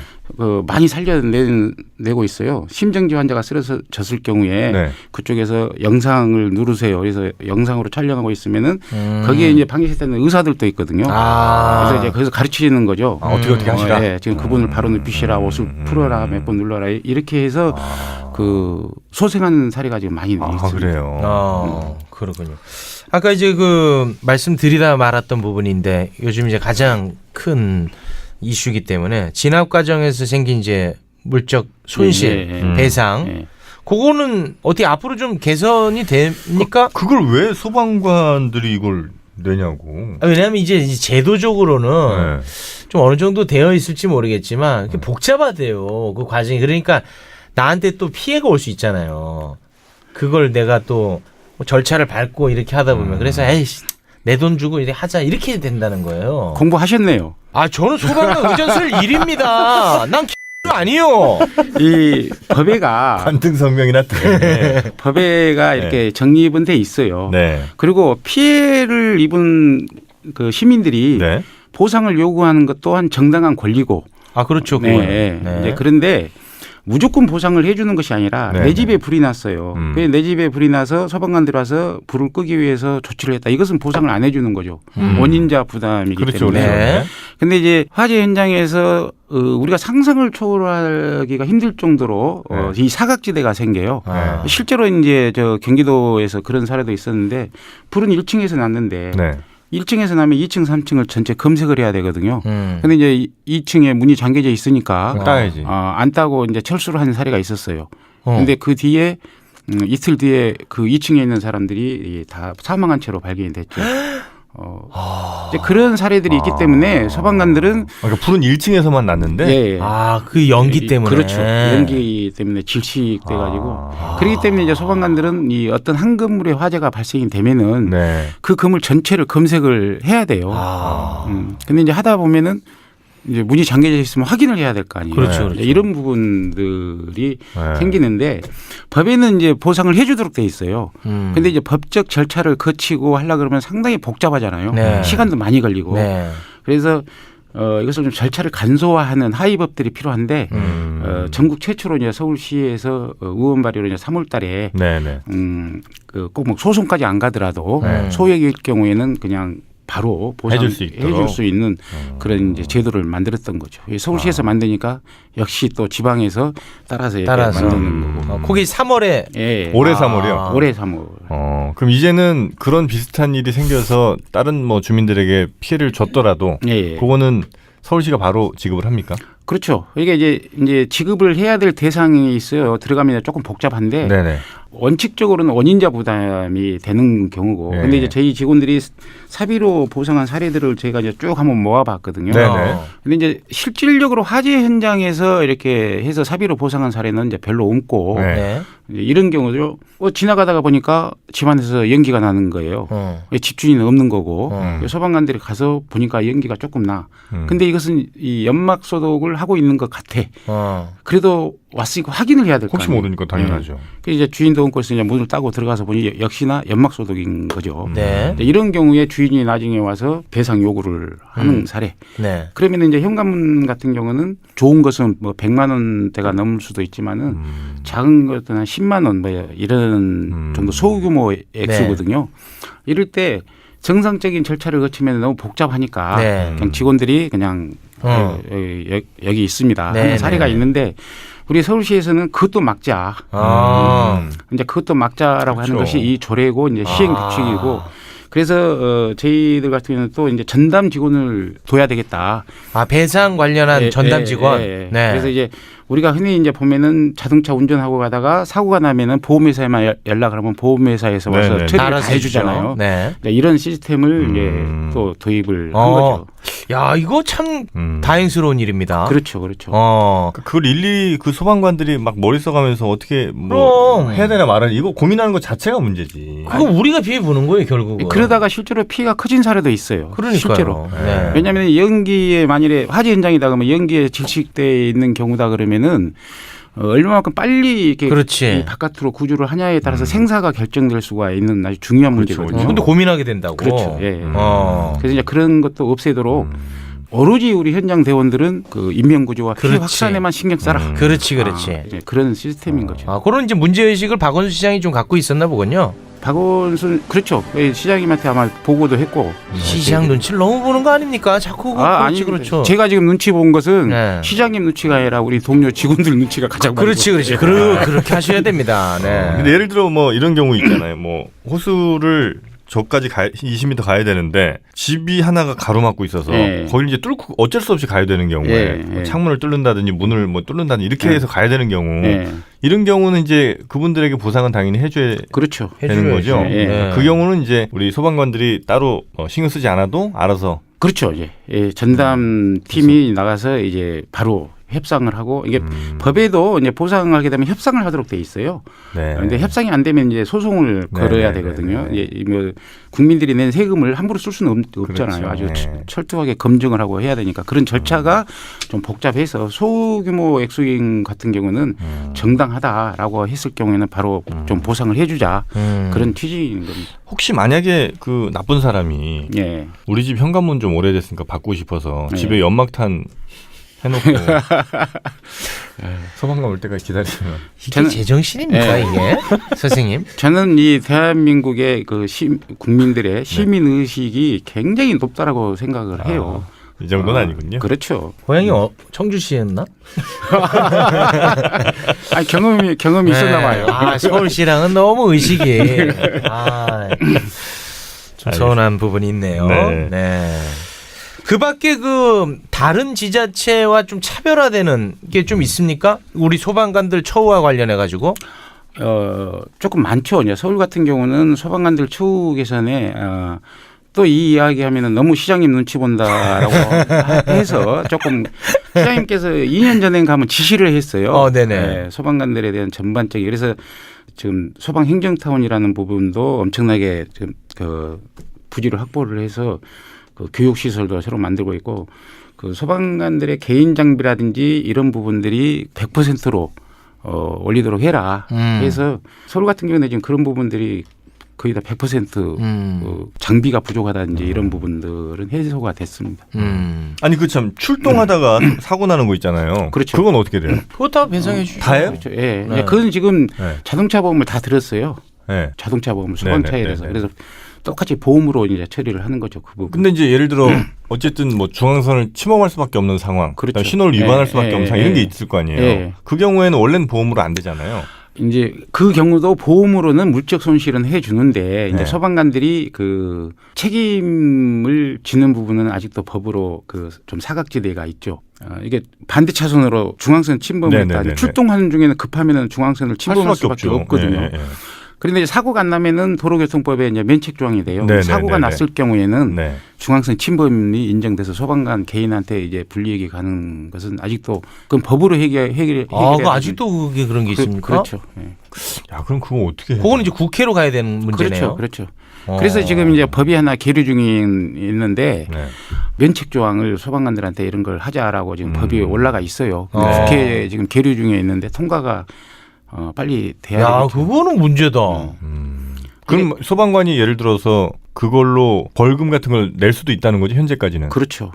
많이 살려내고 있어요. 심정지 환자가 쓰러졌을 경우에
네.
그쪽에서 영상을 누르세요. 그래서 영상으로 촬영하고 있으면은 거기에 이제 방재센터는 의사들도 있거든요. 그래서 이제 거기서 가르치는 거죠.
어떻게 하시라.
예, 지금 그분을 바로 눕히시라, 옷을 풀어라, 몇 번 눌러라 이렇게 해서 그 소생하는 사례가 지금 많이 있습니다.
그래요.
그렇군요. 아까 이제 그 말씀드리다 말았던 부분인데 요즘 이제 가장 큰 이슈이기 때문에 진압 과정에서 생긴 이제 물적 손실, 배상, 그거는 어떻게 앞으로 좀 개선이 됩니까?
그걸 왜 소방관들이 이걸 내냐고.
왜냐하면 이제 제도적으로는 좀 어느 정도 되어 있을지 모르겠지만 복잡하대요. 그 과정이. 그러니까 나한테 또 피해가 올 수 있잖아요. 그걸 내가 또 절차를 밟고 이렇게 하다 보면 그래서 에이씨 내 돈 주고 이렇게 하자 이렇게 된다는 거예요.
공부하셨네요.
저는 소방관 의전설 1위입니다. 난 아니요.
이 법에가
관등성명이나
법에가 이렇게 정립은 돼 있어요.
네.
그리고 피해를 입은 그 시민들이
네.
보상을 요구하는 것 또한 정당한 권리고.
그렇죠.
네. 이제 그런데 무조건 보상을 해주는 것이 아니라
네,
내 집에 불이 났어요.
네.
내 집에 불이 나서 소방관들이 와서 불을 끄기 위해서 조치를 했다. 이것은 보상을 안 해주는 거죠. 원인자 부담이기
그렇죠.
때문에.
그렇죠.
그런데 이제 화재 현장에서 우리가 상상을 초월하기가 힘들 정도로 이 사각지대가 생겨요. 실제로 이제 저 경기도에서 그런 사례도 있었는데 불은 1층에서 났는데
네.
1층에서 나면 2층, 3층을 전체 검색을 해야 되거든요. 근데 이제 2층에 문이 잠겨져 있으니까
따야지.
안 따고 이제 철수를 하는 사례가 있었어요. 근데 그 뒤에 이틀 뒤에 그 2층에 있는 사람들이 다 사망한 채로 발견이 됐죠. 이제 그런 사례들이 있기 때문에 소방관들은
그러니까 불은 1층에서만 났는데.
예.
그 연기 때문에.
그렇죠. 연기 때문에 질식돼 가지고 그렇기 때문에 이제 소방관들은 이 어떤 한 건물에 화재가 발생이 되면은
네.
그 건물 전체를 검색을 해야 돼요. 근데 이제 하다 보면은 이제 문이 잠겨져 있으면 확인을 해야 될 거 아니에요.
그렇죠.
이런 부분들이
네.
생기는데 법에는 이제 보상을 해주도록 돼 있어요. 근데 이제 법적 절차를 거치고 하려 그러면 상당히 복잡하잖아요.
네.
시간도 많이 걸리고.
네.
그래서 이것을 좀 절차를 간소화하는 하위법들이 필요한데 전국 최초로 이제 서울시에서 의원 발의로 이제 3월달에
네네.
꼭 뭐 소송까지 안 가더라도 소액일 경우에는 그냥 바로
해줄 수 있도록.
해줄 수 있는 그런 이제 제도를 만들었던 거죠. 서울시에서 만드니까 역시 또 지방에서 따라서 만드는 거고.
거기 3월에
예.
올해 3월이요.
올해 3월.
그럼 이제는 그런 비슷한 일이 생겨서 다른 뭐 주민들에게 피해를 줬더라도
예.
그거는 서울시가 바로 지급을 합니까?
그렇죠. 이게 이제 지급을 해야 될 대상이 있어요. 들어가면 조금 복잡한데
네네.
원칙적으로는 원인자 부담이 되는 경우고.
네.
근데 이제 저희 직원들이 사비로 보상한 사례들을 저희가 이제 쭉 한번 모아봤거든요.
네네.
근데 이제 실질적으로 화재 현장에서 이렇게 해서 사비로 보상한 사례는 이제 별로 없고.
네.
이제 이런 경우죠. 지나가다가 보니까 집안에서 연기가 나는 거예요. 집주인은 없는 거고 소방관들이 가서 보니까 연기가 조금 나. 근데 이것은 이 연막 소독을 하고 있는 것 같아. 그래도 왔으니까 확인을 해야 될 거
혹시
아니에요.
모르니까 당연하죠.
그래서 이제 주인 도움권에서 이제 문을 따고 들어가서 보니 역시나 연막 소독인 거죠.
네.
이런 경우에 주인이 나중에 와서 배상 요구를 하는 사례.
네.
그러면 이제 현관문 같은 경우는 좋은 것은 뭐 100만 원대가 넘을 수도 있지만은 작은 것은 한 10만 원 뭐 이런 정도 소규모 액수거든요. 이럴 때 정상적인 절차를 거치면 너무 복잡하니까
네.
그냥 직원들이 그냥 여기 있습니다
네,
하는 사례가
네.
있는데 우리 서울시에서는 그것도 막자. 이제 그것도 막자라고 하는
그렇죠.
것이 이 조례고 이제 시행 규칙이고 그래서 저희들 같은 경우는 또 이제 전담 직원을 둬야 되겠다.
배상 관련한 전담 직원. 네.
그래서 이제 우리가 흔히 이제 보면은 자동차 운전하고 가다가 사고가 나면은 보험회사에만 연락을 하면 보험회사에서 와서
네네.
처리를 다
알아서
해주잖아요.
네.
그러니까 이런 시스템을 이제 또 도입을 한 거죠.
야, 이거 참 다행스러운 일입니다.
그렇죠, 그렇죠.
그걸 일일이 그 소방관들이 막 머리 써가면서 어떻게
그럼.
해야 되나 말아야 이거 고민하는 것 자체가 문제지.
그거 우리가 피해 보는 거예요, 결국은.
그러다가 실제로 피해가 커진 사례도 있어요.
그러니까요.
실제로.
네.
왜냐하면 연기에 만일에 화재 현장이다 그러면 연기에 질식돼 있는 경우다 그러면은 얼마만큼 빨리 이렇게
그렇지.
이 바깥으로 구조를 하냐에 따라서 생사가 결정될 수가 있는 아주 중요한
그렇죠,
문제거든요.
근데 고민하게 된다고.
그렇죠. 예. 그래서 이제 그런 것도 없애도록
음.
오로지 우리 현장 대원들은 그 인명구조와 피해
그렇지.
확산에만 신경 써라.
그렇지.
이제 그런 시스템인 거죠.
그런 이제 문제의식을 박원순 시장이 좀 갖고 있었나 보군요.
박원순 그렇죠. 시장님한테 아마 보고도 했고.
시장 눈치를 너무 보는 거 아닙니까? 자꾸
아니
그렇죠.
제가 지금 눈치 본 것은
네.
시장님 눈치가 아니라 우리 동료 직원들 눈치가 가장 많이
그렇지. 그렇게 하셔야 됩니다. 네.
근데 예를 들어 뭐 이런 경우 있잖아요. 뭐 호수를 저까지 20m 가야 되는데 집이 하나가 가로막고 있어서
예.
거기를 이제 뚫고 어쩔 수 없이 가야 되는 경우에
예,
뭐
예.
창문을 뚫는다든지 문을 뭐 뚫는다든지 이렇게
예.
해서 가야 되는 경우
예.
이런 경우는 이제 그분들에게 보상은 당연히 해줘야
그렇죠.
되는 거죠.
예.
네.
그 경우는 이제 우리 소방관들이 따로 신경 쓰지 않아도 알아서
그렇죠. 예. 전담 팀이 나가서 이제 바로 협상을 하고 이게 법에도 이제 보상을 하게 되면 협상을 하도록 돼 있어요.
네.
그런데 협상이 안 되면 이제 소송을
네,
걸어야
네,
되거든요.
네,
예, 뭐 국민들이 낸 세금을 함부로 쓸 수는 없잖아요.
그렇죠.
아주
네.
철저하게 검증을 하고 해야 되니까 그런 절차가 좀 복잡해서 소규모 액수인 같은 경우는 정당하다라고 했을 경우에는 바로 좀 보상을 해주자 그런 취지인 겁니다.
혹시 만약에 그 나쁜 사람이
예.
우리 집 현관문 좀 오래됐으니까 바꾸고 싶어서
네.
집에 연막탄 해놓고 소방관 올 때까지 기다리면
이게
저는-
제정신입니까
예.
이게 선생님?
저는 이 대한민국의 그 국민들의 시민 의식이 굉장히 높다라고 생각을 해요.
이 정도는 아니군요.
그렇죠.
고향이 청주시였나?
경험이 있었나 봐요.
서울시랑은 너무 의식이 좀 서운한 부분이 있네요.
네.
네. 그밖에 그 다른 지자체와 좀 차별화되는 게 좀 있습니까? 우리 소방관들 처우와 관련해 가지고.
조금 많죠. 이제 서울 같은 경우는 소방관들 처우 개선에 또 이 이야기하면은 너무 시장님 눈치 본다라고 해서 조금 시장님께서 2년 전에 가면 지시를 했어요.
네네.
소방관들에 대한 전반적인 그래서 지금 소방 행정타운이라는 부분도 엄청나게 지금 그 부지를 확보를 해서 그 교육 시설도 새로 만들고 있고 그 소방관들의 개인 장비라든지 이런 부분들이 100%로 올리도록 해라 해서 서울 같은 경우는 지금 그런 부분들이 거의 다 100% 그 장비가 부족하다든지 이런 부분들은 해소가 됐습니다.
아니 그 참 출동하다가 사고 나는 거 있잖아요.
그렇죠.
그건 어떻게 돼요?
그거 다 배상해 주죠.
다예요?
그렇죠. 예.
네.
그건 지금
네.
자동차 보험을 다 들었어요.
네.
자동차 보험을 소방차에
네, 네,
대해서
네, 네.
그래서 똑같이 보험으로 이제 처리를 하는 거죠. 그 부분.
근데 이제 예를 들어 어쨌든 뭐 중앙선을 침범할 수밖에 없는 상황,
그렇죠.
그다음에 신호를 위반할
예,
수밖에
예,
없는 상황 이런
예.
게 있을 거 아니에요.
예.
그 경우에는 원래는 보험으로 안 되잖아요.
이제 그 경우도 보험으로는 물적 손실은 해주는데 이제
네.
소방관들이 그 책임을 지는 부분은 아직도 법으로 그 좀 사각지대가 있죠. 이게 반대 차선으로 중앙선 침범했다.
네네네네.
출동하는 중에는 급하면은 중앙선을 침범할 수밖에 없거든요.
예, 예, 예.
그런데 이제 사고가 나면은 도로교통법에 이제 면책 조항이 돼요.
네네네네.
사고가 났을 경우에는
네.
중앙선 침범이 인정돼서 소방관 개인한테 이제 불이익이 가는 것은 아직도 그건 법으로 해결해야
그 아직도 그게 그런 게 있습니까?
그렇죠. 예.
야, 그럼 그거 어떻게 해?
그거는 이제 국회로 가야 되는 문제네요.
그렇죠. 그래서 지금 이제 법이 하나 계류 중에 있는데
네.
면책 조항을 소방관들한테 이런 걸 하자라고 지금 법이 올라가 있어요. 근데
아.
국회에 지금 계류 중에 있는데 통과가 빨리 돼야
야,
되겠죠.
그거는 문제다.
그럼 소방관이 예를 들어서 그걸로 벌금 같은 걸 낼 수도 있다는 거죠, 현재까지는.
그렇죠.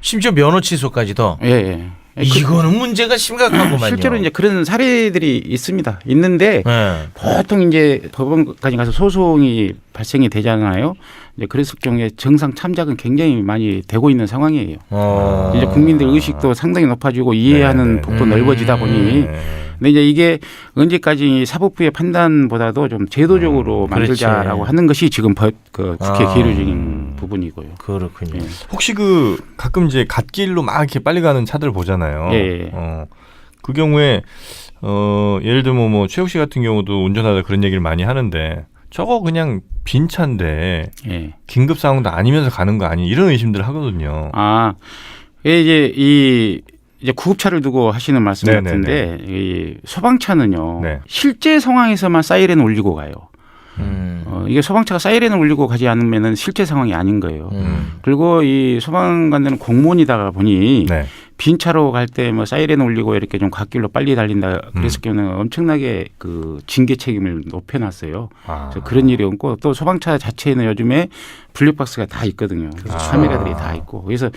심지어 면허 취소까지도.
예, 예.
이거는 문제가 심각하구만요.
실제로 이제 그런 사례들이 있습니다. 있는데
네.
보통 이제 법원까지 가서 소송이 발생이 되잖아요. 이제 그랬을 경우에 정상 참작은 굉장히 많이 되고 있는 상황이에요. 이제 국민들 의식도 상당히 높아지고 이해하는
네,
폭도 넓어지다 보니. 근데 이제 이게 언제까지 사법부의 판단보다도 좀 제도적으로 만들자라고 하는 것이 지금 국회 계류 중인 부분이고요.
그렇군요.
예.
혹시 그 가끔 이제 갓길로 막 이렇게 빨리 가는 차들 보잖아요.
예.
그 경우에 예를 들면 뭐 최욱 씨 같은 경우도 운전하다 그런 얘기를 많이 하는데 저거 그냥 빈 차인데
예.
긴급 상황도 아니면서 가는 거 아니 이런 의심들을 하거든요.
이제 구급차를 두고 하시는 말씀
네네네.
같은데 이 소방차는요.
네.
실제 상황에서만 사이렌을 울리고 가요. 이게 소방차가 사이렌을 울리고 가지 않으면은 실제 상황이 아닌 거예요. 그리고 이 소방관들은 공무원이다 보니
네.
빈 차로 갈 때 뭐 사이렌 울리고 이렇게 좀 갓길로 빨리 달린다 그랬을 경우는 엄청나게 그 징계 책임을 높여놨어요. 그래서 그런 일이 없고 또 소방차 자체에는 요즘에 블랙박스가 다 있거든요. 그래서 카메라들이 다 있고 그래서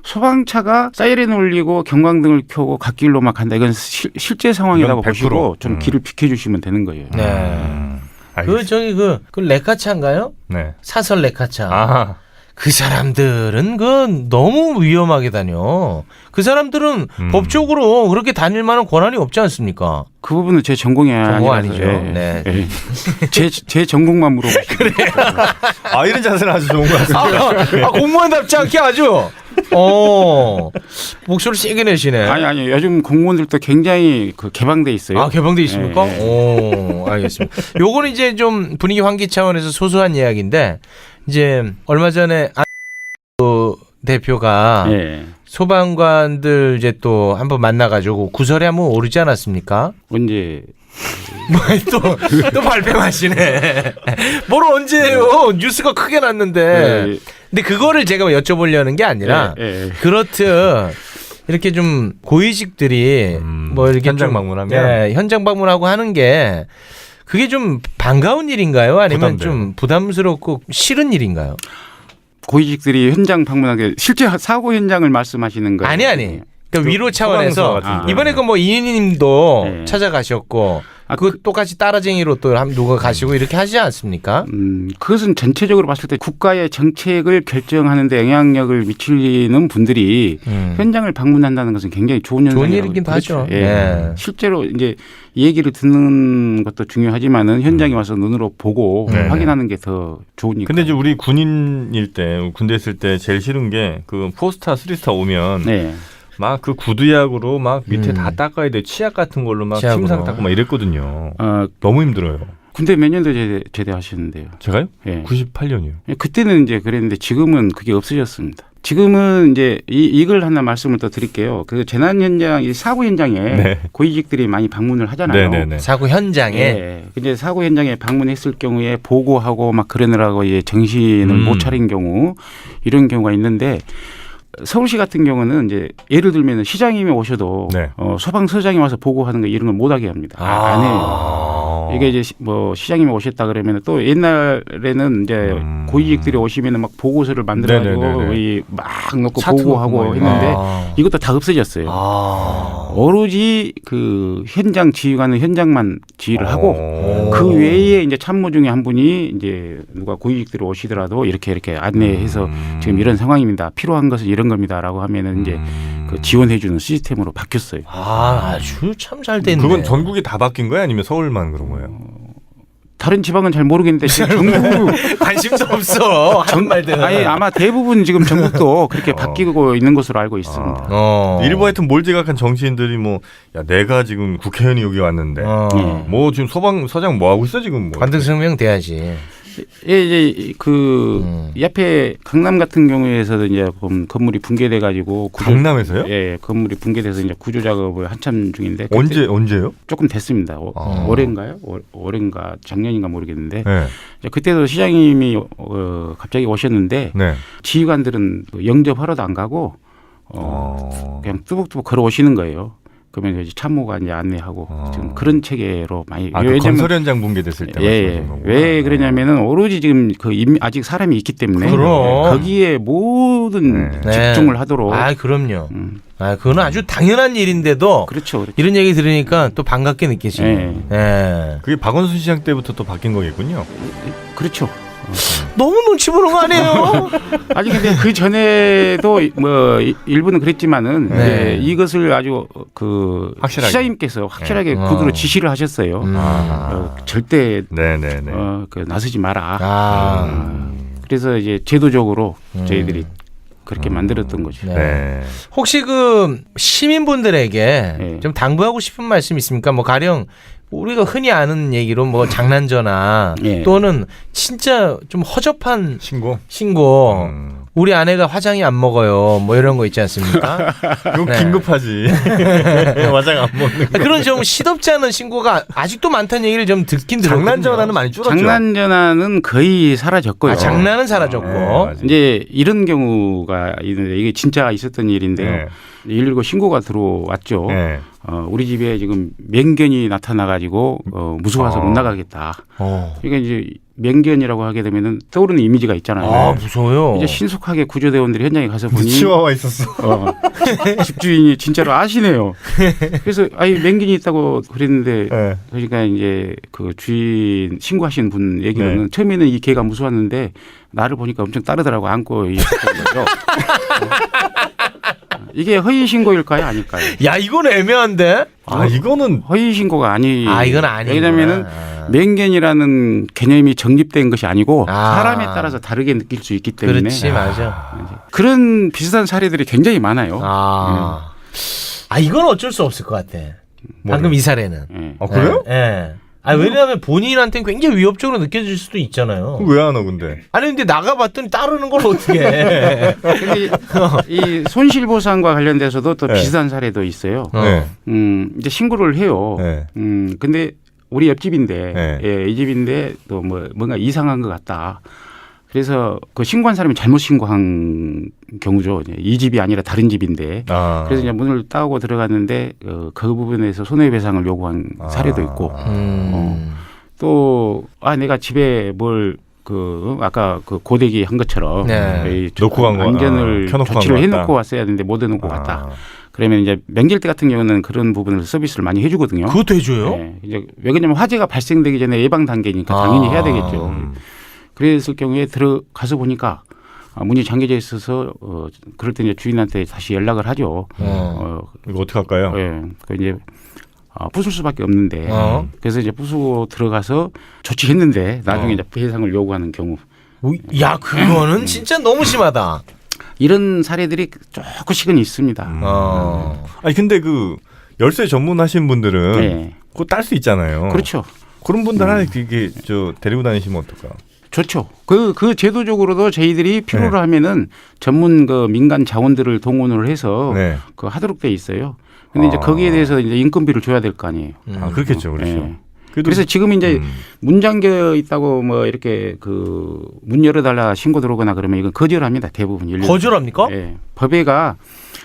소방차가 사이렌 울리고 경광등을 켜고 갓길로 막 간다 이건 실제 상황이라고
이건 100%.
보시고 좀 길을 비켜주시면 되는 거예요.
네. 그
알겠습니다.
저기 그 레카차인가요?
네.
사설 레카차.
아,
그 사람들은 그 너무 위험하게 다녀. 그 사람들은 법적으로 그렇게 다닐 만한 권한이 없지 않습니까?
그 부분은 제 전공이
전공
아니라서
아니죠. 네.
예. 제 전공만 물어보시면
이런 자세는 아주 좋은 것 같습니다.
공무원답지 않게 아주. 목소리 세게 내시네.
아니 요즘 공무원들도 굉장히 그 개방돼 있어요.
개방돼 있습니까?
예.
오, 알겠습니다. 요거는 이제 좀 분위기 환기 차원에서 소소한 이야기인데 이제 얼마 전에 대표가
예.
소방관들 이제 또 한번 만나가지고 구설에 한번 오르지 않았습니까?
언제
또 발뺌하시네. 뭘 언제요? 뉴스가 크게 났는데.
예.
근데 그거를 제가 여쭤보려는 게 아니라
예.
그렇듯 이렇게 좀 고위직들이 뭐 이렇게
현장
좀,
방문하면?
현장 방문하고 하는 게 그게 좀 반가운 일인가요? 아니면
부담돼요.
좀 부담스럽고 싫은 일인가요?
고위직들이 현장 방문하게 실제 사고 현장을 말씀하시는 거예요?
아니. 그러니까 위로 차원에서
소방서 같은데.
이번에 그 뭐 이인희님도
네.
찾아가셨고 그 똑같이 따라쟁이로 또 누가 가시고 이렇게 하지 않습니까?
그것은 전체적으로 봤을 때 국가의 정책을 결정하는 데 영향력을 미치는 분들이 현장을 방문한다는 것은 굉장히 좋은 현상이라고
일이긴
그렇죠.
하죠.
예.
네.
실제로 이제 이 얘기를 듣는 것도 중요하지만은 현장에 와서 눈으로 보고
네.
확인하는 게 더 좋으니까.
근데 이제 우리 군인일 때 군대 있을 때 제일 싫은 게 그 4스타, 3스타 오면
네.
막 그 구두약으로 막 밑에 다 닦아야 돼. 치약 같은 걸로 막
치약으로.
침상 닦고 막 이랬거든요. 너무 힘들어요.
군대 몇 년도 제대하셨는데요?
제가요?
예.
98년이요.
그때는 이제 그랬는데 지금은 그게 없어졌습니다. 지금은 이제 이걸 하나 말씀을 더 드릴게요. 그 재난 현장, 이 사고 현장에
네.
고위직들이 많이 방문을 하잖아요.
네네네.
사고 현장에
예. 근데 사고 현장에 방문했을 경우에 보고하고 막 그러느라고 이제 정신을 못 차린 경우 이런 경우가 있는데 서울시 같은 경우는 이제 예를 들면 시장님이 오셔도
네.
소방서장이 와서 보고하는 거 이런 걸 못하게 합니다. 안 해요. 이게 이제 뭐 시장님이 오셨다 그러면 또 옛날에는 이제 고위직들이 오시면 막 보고서를 만들어가지고
네네네네.
막 넣고
차트
보고하고
넣고
했는데 이것도 다 없어졌어요. 오로지 그 현장 지휘관은 현장만 지휘를 하고 그 외에 이제 참모 중에 한 분이 이제 누가 고위직들이 오시더라도 이렇게 안내해서 지금 이런 상황입니다. 필요한 것은 이런 겁니다라고 하면은 이제 그 지원해주는 시스템으로 바뀌었어요.
아주 참 잘 됐네.
그건 전국이 다 바뀐 거예요? 아니면 서울만 그런 거예요?
다른 지방은 잘 모르겠는데 지금 전국
관심도 없어. 한 말대로.
아니 아마 대부분 지금 전국도 그렇게 바뀌고 있는 것으로 알고 있습니다.
일부 하여튼 몰지각한 정치인들이 뭐 야 내가 지금 국회의원이 여기 왔는데 뭐 지금 소방서장 뭐 하고 있어 지금 뭐.
관등 성명 돼야지.
예, 이제 옆에 강남 같은 경우에서도 이제 건물이 붕괴돼 가지고
강남에서요?
예, 건물이 붕괴돼서 이제 구조 작업을 한참 중인데
언제요?
조금 됐습니다. 올해인가요? 올해인가 작년인가 모르겠는데
네.
이제 그때도 시장님이 갑자기 오셨는데
네.
지휘관들은 영접하러도 안 가고 그냥 뚜벅뚜벅 걸어오시는 거예요. 그러면 이제 참모가 이제 안내하고 지금 그런 체계로 많이.
그 건설 현장 붕괴됐을 때.
예. 왜 그러냐면은 오로지 지금 아직 사람이 있기 때문에
그럼.
거기에 모든 집중을 하도록.
아, 그럼요. 그건 아주 당연한 일인데도
그렇죠.
이런 얘기 들으니까 또 반갑게 느끼시네요. 예.
그게 박원순 시장 때부터 또 바뀐 거겠군요.
그렇죠.
너무 눈치 보는 거 아니에요?
아니 근데 그 전에도 뭐 일부는 그랬지만은
네.
이것을 아주
확실하게.
시장님께서 확실하게
네.
구두로 지시를 하셨어요. 절대
네네네.
나서지 마라. 그래서 이제 제도적으로 저희들이 그렇게 만들었던 거죠.
네.
네.
혹시 그 시민분들에게
네.
좀 당부하고 싶은 말씀 있습니까? 뭐 가령 우리가 흔히 아는 얘기로 뭐 장난전화
네.
또는 진짜 좀 허접한
신고.
신고 우리 아내가 화장이 안 먹어요 뭐 이런 거 있지 않습니까?
이거
네.
긴급하지. 화장 안 먹는 거.
그런 좀 시덥지 않은 신고가 아직도 많다는 얘기를 좀 듣긴 들었거든요.
장난전화는 많이 줄었죠.
장난전화는 거의 사라졌고요.
장난은 사라졌고.
네, 맞아요.
이제 이런 경우가 있는데 이게 진짜 있었던 일인데요.
네.
119 신고가 들어왔죠.
네.
우리 집에 지금 맹견이 나타나가지고 무서워서 못 나가겠다. 그러니까 이제 맹견이라고 하게 되면은 떠오르는 이미지가 있잖아요.
아, 무서워요.
이제 신속하게 구조대원들이 현장에 가서 보니
치와와 있었어.
집주인이 진짜로 아시네요. 그래서 맹견이 있다고 그랬는데
네.
그러니까 이제 그 주인 신고하신 분 얘기로는
네.
처음에는 이 개가 무서웠는데 나를 보니까 엄청 따르더라고 안고 있었던 거죠. 이게 허위 신고일까요, 아닐까요?
야, 이건 애매한데?
이거는
허위 신고가 아니.
이건 아니구나.
왜냐면은 맹견이라는 개념이 정립된 것이 아니고
아.
사람에 따라서 다르게 느낄 수 있기 때문에
그렇지, 맞아.
그런 비슷한 사례들이 굉장히 많아요.
이건 어쩔 수 없을 것 같아. 방금 이 사례는.
예.
그래요?
예. 왜냐하면 본인한테는 굉장히 위협적으로 느껴질 수도 있잖아요.
왜 안 와 근데?
아니 근데 나가봤더니 따르는 걸 어떻게 해?
근데 이 손실보상과 관련돼서도 또
네.
비슷한 사례도 있어요.
네.
이제 신고를 해요.
네.
근데 우리 옆집인데,
네.
예, 이 집인데 또 뭔가 이상한 것 같다. 그래서 그 신고한 사람이 잘못 신고한 경우죠. 이제 이 집이 아니라 다른 집인데. 그래서 이제 문을 따고 들어갔는데 그 부분에서 손해배상을 요구한 사례도 있고. 또 내가 집에 뭘 아까 그 고데기 한 것처럼
네.
놓고 간 거,
안전을
켜놓고
조치를
간 거
해놓고 왔어야 되는데 못 해놓고 갔다. 그러면 이제 명절 때 같은 경우는 그런 부분을 서비스를 많이 해주거든요.
그것도 해줘요?
네. 이제 왜 그러냐면 화재가 발생되기 전에 예방 단계니까 당연히 해야 되겠죠. 그랬을 경우에 들어가서 보니까 문이 잠겨져 있어서 그럴 때 이제 주인한테 다시 연락을 하죠.
이거 어떻게 할까요?
예. 그 이제 부술 수밖에 없는데 그래서 이제 부수고 들어가서 조치했는데 나중에 이제 배상을 요구하는 경우.
야, 그거는 진짜 너무 심하다.
이런 사례들이 조금씩은 있습니다.
아니 근데 그 열쇠 전문하신 분들은
네.
그거 딸 수 있잖아요.
그렇죠.
그런 분들 하나 이게 데리고 다니시면 어떨까?
좋죠. 그 제도적으로도 저희들이 필요로 하면은 전문 그 민간 자원들을 동원을 해서
네.
하도록 돼 있어요. 근데 이제 거기에 대해서 이제 인건비를 줘야 될 거 아니에요.
그렇겠죠, 그렇죠.
예. 그래서 지금 이제 문 잠겨 있다고 뭐 이렇게 문 열어달라 신고 들어오거나 그러면 이건 거절합니다. 대부분.
거절합니까?
예. 법에가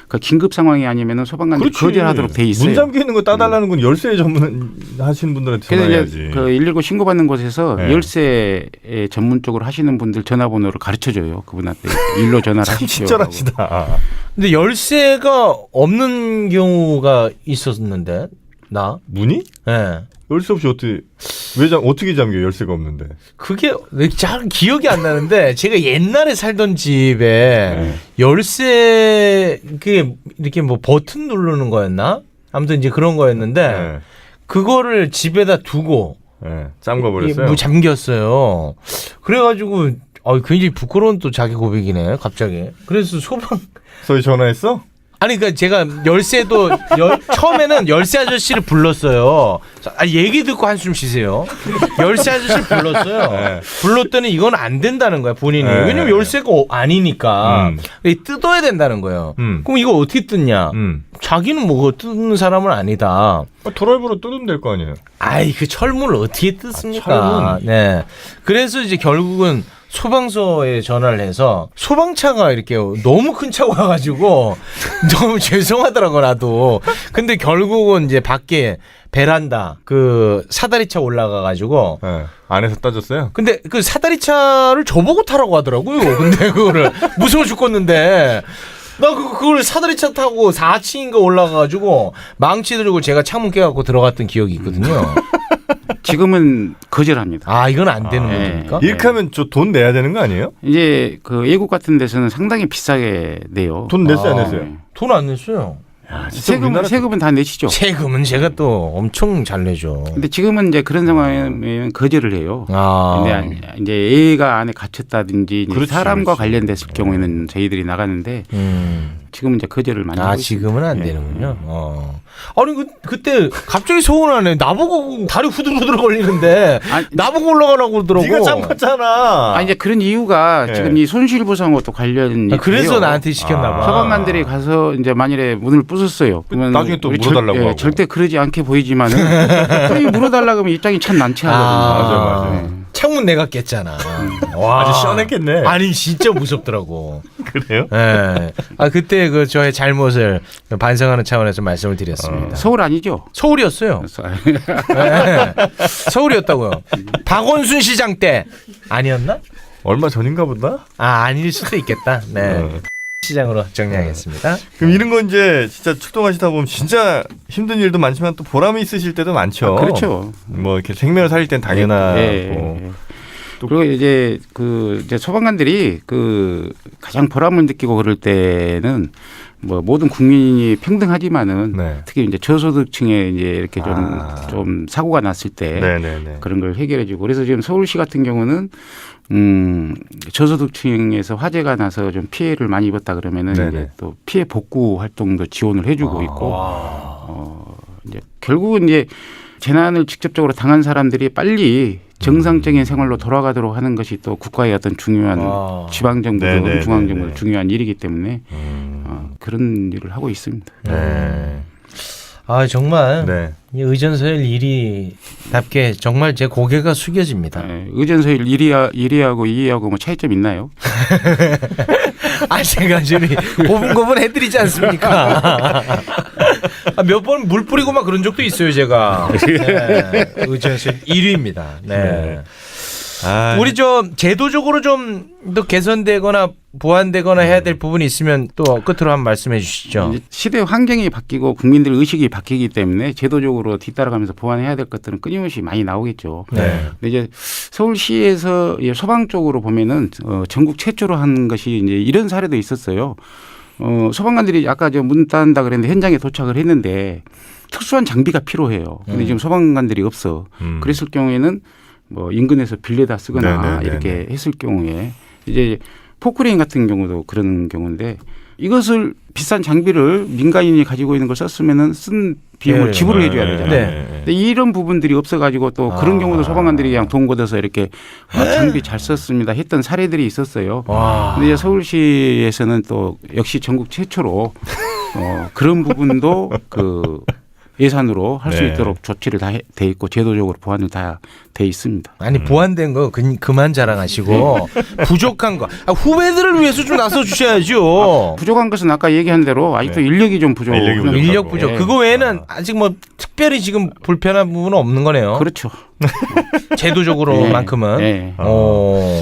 그 긴급 상황이 아니면은 소방관들이 거절하도록 돼 있어요.
문 잠겨 있는 거 따달라는 건 열쇠 전문하신 분들한테
그래서
전화해야지.
이제 119 신고받는 곳에서
네.
열쇠 전문적으로 하시는 분들 전화번호를 가르쳐줘요. 그분한테 일로 전화를
참
하십시오.
친절하시다.
근데 열쇠가 없는 경우가 있었는데
문이?
네.
열쇠 없이 어떻게 잠겨 열쇠가 없는데?
그게 잘 기억이 안 나는데 제가 옛날에 살던 집에 열쇠 그게 이렇게 뭐 버튼 누르는 거였나? 아무튼 이제 그런 거였는데 그거를 집에다 두고
잠궈 버렸어요.
잠겼어요. 그래가지고 굉장히 부끄러운 또 자기 고백이네 갑자기. 그래서 소방
소위 전화했어?
아니 그러니까 제가 처음에는 열쇠 아저씨를 불렀어요. 얘기 듣고 한숨 쉬세요. 열쇠 아저씨를 불렀어요.
네.
불렀더니 이건 안 된다는 거야 본인이.
네.
왜냐면 열쇠가 아니니까 뜯어야 된다는 거예요. 그럼 이거 어떻게 뜯냐? 자기는 뭐 뜯는 사람은 아니다.
드라이버로 뜯으면 될 거 아니에요.
아이 그 철문을 어떻게 뜯습니까?
철문.
네. 그래서 이제 결국은 소방서에 전화를 해서 소방차가 이렇게 너무 큰 차가 와가지고 너무 죄송하더라고 나도. 근데 결국은 이제 밖에 베란다 그 사다리차 올라가가지고
네. 안에서 따졌어요?
근데 그 사다리차를 저보고 타라고 하더라고요. 근데 그거를 무서워 죽겠는데. 나 그걸 사다리차 타고 4층인가 올라가가지고 망치 들고 제가 창문 깨갖고 들어갔던 기억이 있거든요.
지금은 거절합니다.
아 이건 안 되는
네.
겁니까?
이렇게 하면 저 돈 내야 되는 거 아니에요?
이제 그 외국 같은 데서는 상당히 비싸게 내요.
돈 냈어요, 안
아.
냈어요?
돈 안 냈어요.
세금은 다 내시죠.
세금은 제가 또 엄청 잘 내죠.
근데 지금은 이제 그런 상황이면 거절을 해요.
아.
근데 이제 애가 안에 갇혔다든지 이제
그렇지,
사람과
그렇지.
관련됐을 경우에는 저희들이 나가는데 지금은 이제 거절을 많이 하고
지금은 안
있습니다.
되는군요. 아니 그때 갑자기 서운하네. 나보고 다리 후들후들 걸리는데
아니,
나보고 올라가라고 그러더라고.
네가 참았잖아.
아 이제 그런 이유가
네.
지금 이 손실보상과 또 관련이
그래서
돼요.
나한테 시켰나 봐.
소방관들이 가서 이제 만일에 문을 부쉈어요. 그러면
나중에 또
우리
물어달라고 하고.
절대 그러지 않게 보이지만은 또 물어달라고 하면 입장이 참 난처하거든요.
맞아요.
창문 내가 깼잖아. 와.
아주 시원했겠네.
아니 진짜 무섭더라고.
그래요?
예. 그때 그 저의 잘못을 반성하는 차원에서 말씀을 드렸습니다.
서울 아니죠?
서울이었어요. 예. 서울이었다고요. 박원순 시장 때 아니었나?
얼마 전인가 보다?
아닐 수도 있겠다. 네. 시장으로 정리하겠습니다.
그럼 이런 거 이제 진짜 출동하시다 보면 진짜 힘든 일도 많지만 또 보람이 있으실 때도 많죠.
그렇죠.
뭐 이렇게 생명을 살릴 땐 당연하고.
예. 그리고 이제 이제 소방관들이 가장 보람을 느끼고 그럴 때는 뭐 모든 국민이 평등하지만은
네.
특히 이제 저소득층에 이제 이렇게 좀 사고가 났을 때
네네네.
그런 걸 해결해주고 그래서 지금 서울시 같은 경우는 저소득층에서 화재가 나서 좀 피해를 많이 입었다 그러면은
네네.
이제 또 피해 복구 활동도 지원을 해주고 있고 이제 결국은 이제 재난을 직접적으로 당한 사람들이 빨리 정상적인 생활로 돌아가도록 하는 것이 또 국가의 어떤 중요한 지방정부든
네네네네.
중앙정부든 중요한 일이기 때문에 그런 일을 하고 있습니다.
네.
정말
네.
이 의전서열 1위답게 정말 제 고개가 숙여집니다.
네, 의전서열 1위하고 2위하고 뭐 차이점 있나요?
제가 좀 고분고분 해드리지 않습니까? 몇 번 물 뿌리고 막 그런 적도 있어요, 제가. 네, 의전서열 1위입니다. 네. 우리 좀 제도적으로 좀 더 개선되거나 보완되거나 해야 될 부분이 있으면 또 끝으로 한번 말씀해 주시죠.
이제 시대 환경이 바뀌고 국민들 의식이 바뀌기 때문에 제도적으로 뒤따라가면서 보완해야 될 것들은 끊임없이 많이 나오겠죠.
네.
근데 이제 서울시에서 소방 쪽으로 보면은 전국 최초로 한 것이 이제 이런 사례도 있었어요. 소방관들이 아까 문 닫는다 그랬는데 현장에 도착을 했는데 특수한 장비가 필요해요. 근데 지금 소방관들이 없어. 그랬을 경우에는 뭐 인근에서 빌려다 쓰거나
네네네네.
이렇게 했을 경우에 이제 포크레인 같은 경우도 그런 경우인데 이것을 비싼 장비를 민간인이 가지고 있는 걸 썼으면은 쓴 비용을 지불을 해줘야 되잖아요.
네.
근데 이런 부분들이 없어가지고 또 그런 경우도 소방관들이 그냥 돈 걷어서 이렇게 장비 잘 썼습니다 했던 사례들이 있었어요. 근데 이제 서울시에서는 또 역시 전국 최초로 그런 부분도 예산으로 할 수
네.
있도록 조치를 다 돼 있고 제도적으로 보완을 다 돼 있습니다.
아니 보완된 거 그만 자랑하시고 부족한 거 후배들을 위해서 좀 나서 주셔야죠.
부족한 것은 아까 얘기한 대로 아직도
네.
인력이 좀 부족.
인력이 부족하고.
인력 부족.
예.
그거 외에는 아직 뭐 특별히 지금 불편한 부분은 없는 거네요.
그렇죠.
제도적으로만큼은.
네.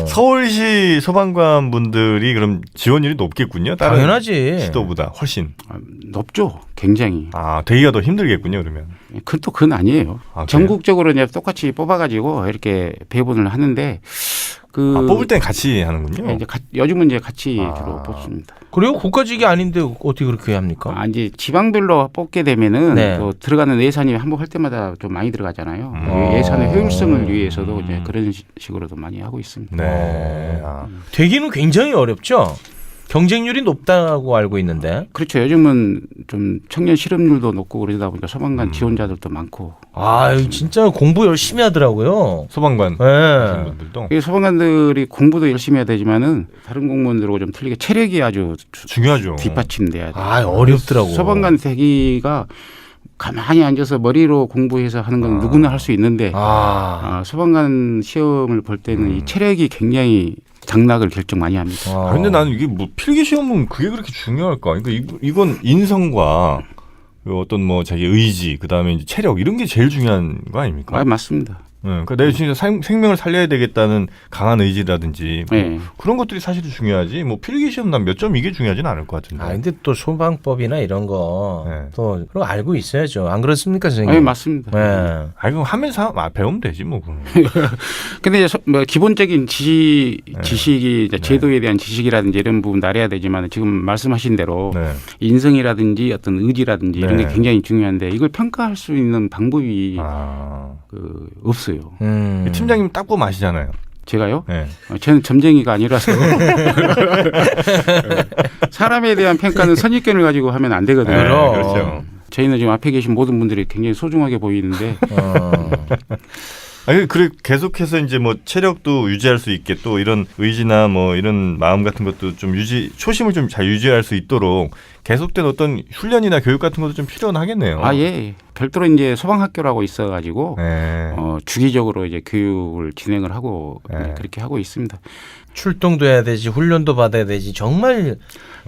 서울시 소방관 분들이 그럼 지원율이 높겠군요. 다른
당연하지.
시도보다 훨씬.
높죠. 굉장히.
되기가 더 힘들겠군요. 그러면.
그건 아니에요.
그래요?
전국적으로 이제 똑같이 뽑아가지고 이렇게 배분을 하는데
뽑을 땐 같이 하는군요.
이제 요즘은 이제 같이 주로 뽑습니다.
그리고 국가직이 아닌데 어떻게 그렇게 합니까?
이제 지방별로 뽑게 되면은
네.
또 들어가는 예산이 한번 할 때마다 좀 많이 들어가잖아요. 예산의 효율성을 위해서도 이제 그런 식으로도 많이 하고 있습니다.
네.
되기는 굉장히 어렵죠. 경쟁률이 높다고 알고 있는데.
그렇죠. 요즘은 좀 청년 실업률도 높고 그러다 보니까 소방관 지원자들도 많고.
아, 진짜 공부 열심히 하더라고요.
소방관
네.
하시는 분들도
이 소방관들이 공부도 열심히 해야 되지만은 다른 공무원들하고 좀 틀리게 체력이 아주
중요하죠.
뒷받침돼야 돼요.
아, 어렵더라고.
소방관 되기가 가만히 앉아서 머리로 공부해서 하는 건 누구나 할 수 있는데 소방관 시험을 볼 때는 이 체력이 굉장히 장락을 결정 많이 합니다.
아, 근데 나는 이게 뭐 필기 시험은 그게 그렇게 중요할까? 그러니까 이건 인성과 그 어떤 뭐 자기 의지, 그 다음에 이제 체력 이런 게 제일 중요한 거 아닙니까?
아, 맞습니다.
그러니까 내가 진짜 생명을 살려야 되겠다는 강한 의지라든지 뭐
네.
그런 것들이 사실은 중요하지. 뭐 필기 시험 난 몇 점 이게 중요하지는 않을 것 같은데.
아, 근데 또 소방법이나 이런 거
네.
또 그런 거 알고 있어야죠. 안 그렇습니까, 선생님?
네, 맞습니다.
네.
아 이거 하면서 배우면 되지 뭐.
근데 이제 뭐 기본적인 지식이 이제 제도에 대한 지식이라든지 이런 부분 알아야 되지만 지금 말씀하신 대로
네.
인성이라든지 어떤 의지라든지 이런
네.
게 굉장히 중요한데 이걸 평가할 수 있는 방법이
아.
없어요.
팀장님 딱 보면 아시잖아요.
제가요?
네.
저는 점쟁이가 아니라서 사람에 대한 평가는 선입견을 가지고 하면 안 되거든요.
네,
그럼.
그렇죠.
저희는 지금 앞에 계신 모든 분들이 굉장히 소중하게 보이는데
아니 그래 계속해서 이제 뭐 체력도 유지할 수 있게 또 이런 의지나 뭐 이런 마음 같은 것도 좀 초심을 좀 잘 유지할 수 있도록 계속된 어떤 훈련이나 교육 같은 것도 좀 필요하겠네요.
예. 별도로 이제 소방학교라고 있어가지고
네.
주기적으로 이제 교육을 진행을 하고
네.
그렇게 하고 있습니다.
출동도 해야 되지, 훈련도 받아야 되지. 정말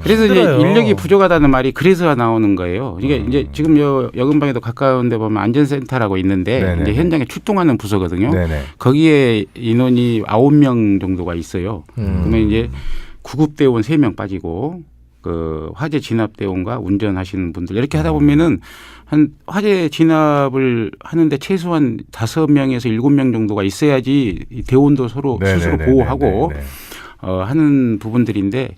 그래서
힘들어요.
이제 인력이 부족하다는 말이 그래서 나오는 거예요. 이게 이제 지금 여금방에도 가까운데 보면 안전센터라고 있는데
네네네.
이제 현장에 출동하는 부서거든요.
네네.
거기에 인원이 9명 정도가 있어요. 그러면 이제 구급대원 3명 빠지고 그 화재 진압대원과 운전하시는 분들 이렇게 하다 보면은 한 화재 진압을 하는데 최소한 5명에서 7명 정도가 있어야지 이 대원도 서로 스스로
네네네네네.
보호하고 하는 부분들인데